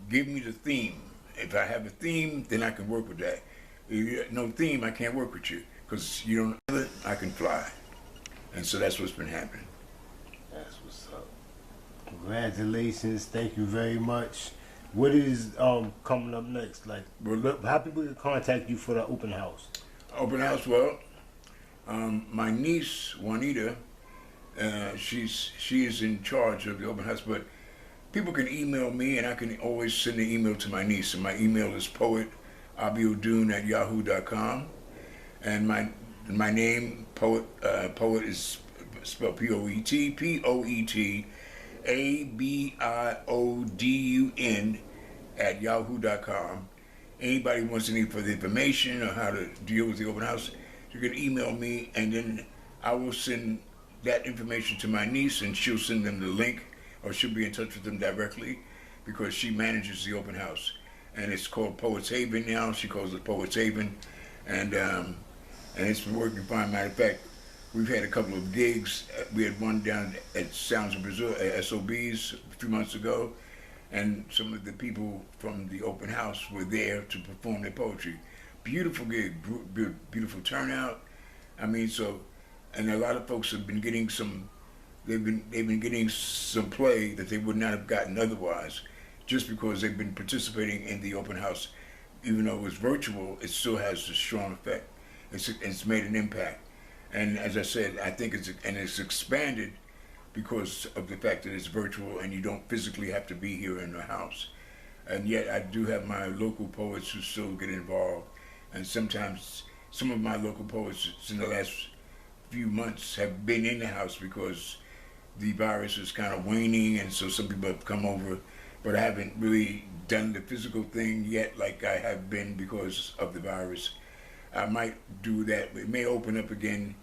give me the theme. If I have a theme, then I can work with that. If you have no theme, I can't work with you because you don't know it. I can fly, and so that's what's been happening. That's what's up. Congratulations. Thank you very much. What is coming up next? Like, how people can contact you for the open house? Open house, well, my niece Juanita, she is in charge of the open house, but people can email me, and I can always send an email to my niece. And my email is poet.abiodun@yahoo.com, and my name poet is spelled Poet, ABIODUN @yahoo.com. Anybody wants any further information on how to deal with the open house, you can email me, and then I will send that information to my niece, and she'll send them the link, or she'll be in touch with them directly, because she manages the open house, and it's called Poets Haven now. She calls it Poets Haven, and it's been working fine. Matter of fact, we've had a couple of gigs. We had one down at Sounds of Brazil at SOB's a few months ago, and some of the people from the open house were there to perform their poetry. Beautiful gig, beautiful turnout. I mean, so, and a lot of folks have been getting some. They've been getting some play that they would not have gotten otherwise, just because they've been participating in the open house. Even though it was virtual, it still has a strong effect. It's made an impact. And as I said, I think it's expanded because of the fact that it's virtual and you don't physically have to be here in the house. And yet I do have my local poets who still get involved. And sometimes some of my local poets in the last few months have been in the house because the virus is kind of waning, and so some people have come over. But I haven't really done the physical thing yet like I have been because of the virus. I might do that. It may open up again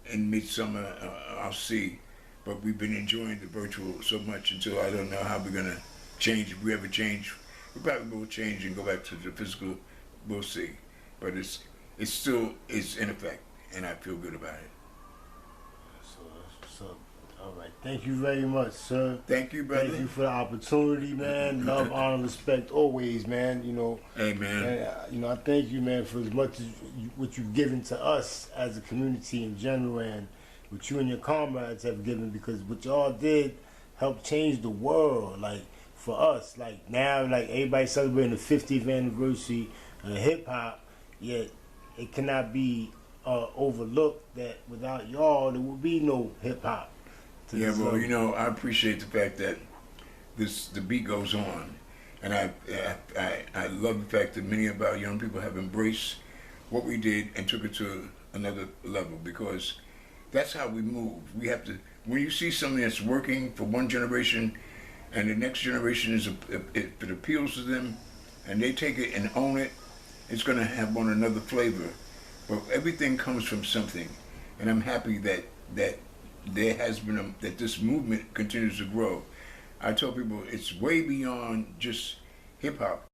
in midsummer. I'll see. But we've been enjoying the virtual so much until I don't know how we're going to change. If we ever change, we probably will change and go back to the physical. We'll see. But it's still in effect, and I feel good about it. So, all right. Thank you very much, sir. Thank you, brother. Thank you for the opportunity, man. Love, honor, respect, always, man. You know. Hey, man. And, I thank you, man, for as much as what you've given to us as a community in general, and what you and your comrades have given, because what y'all did helped change the world. Like, for us, like now, like everybody celebrating the 50th anniversary of hip hop, yet it cannot be overlooked that without y'all there would be no hip hop. Yeah, well, I appreciate the fact that the beat goes on, and I love the fact that many of our young people have embraced what we did and took it to another level, because that's how we move. We have to. When you see something that's working for one generation, and the next generation if it appeals to them, and they take it and own it, it's going to have on another flavor. But everything comes from something, and I'm happy that there has been that this movement continues to grow. I tell people it's way beyond just hip hop.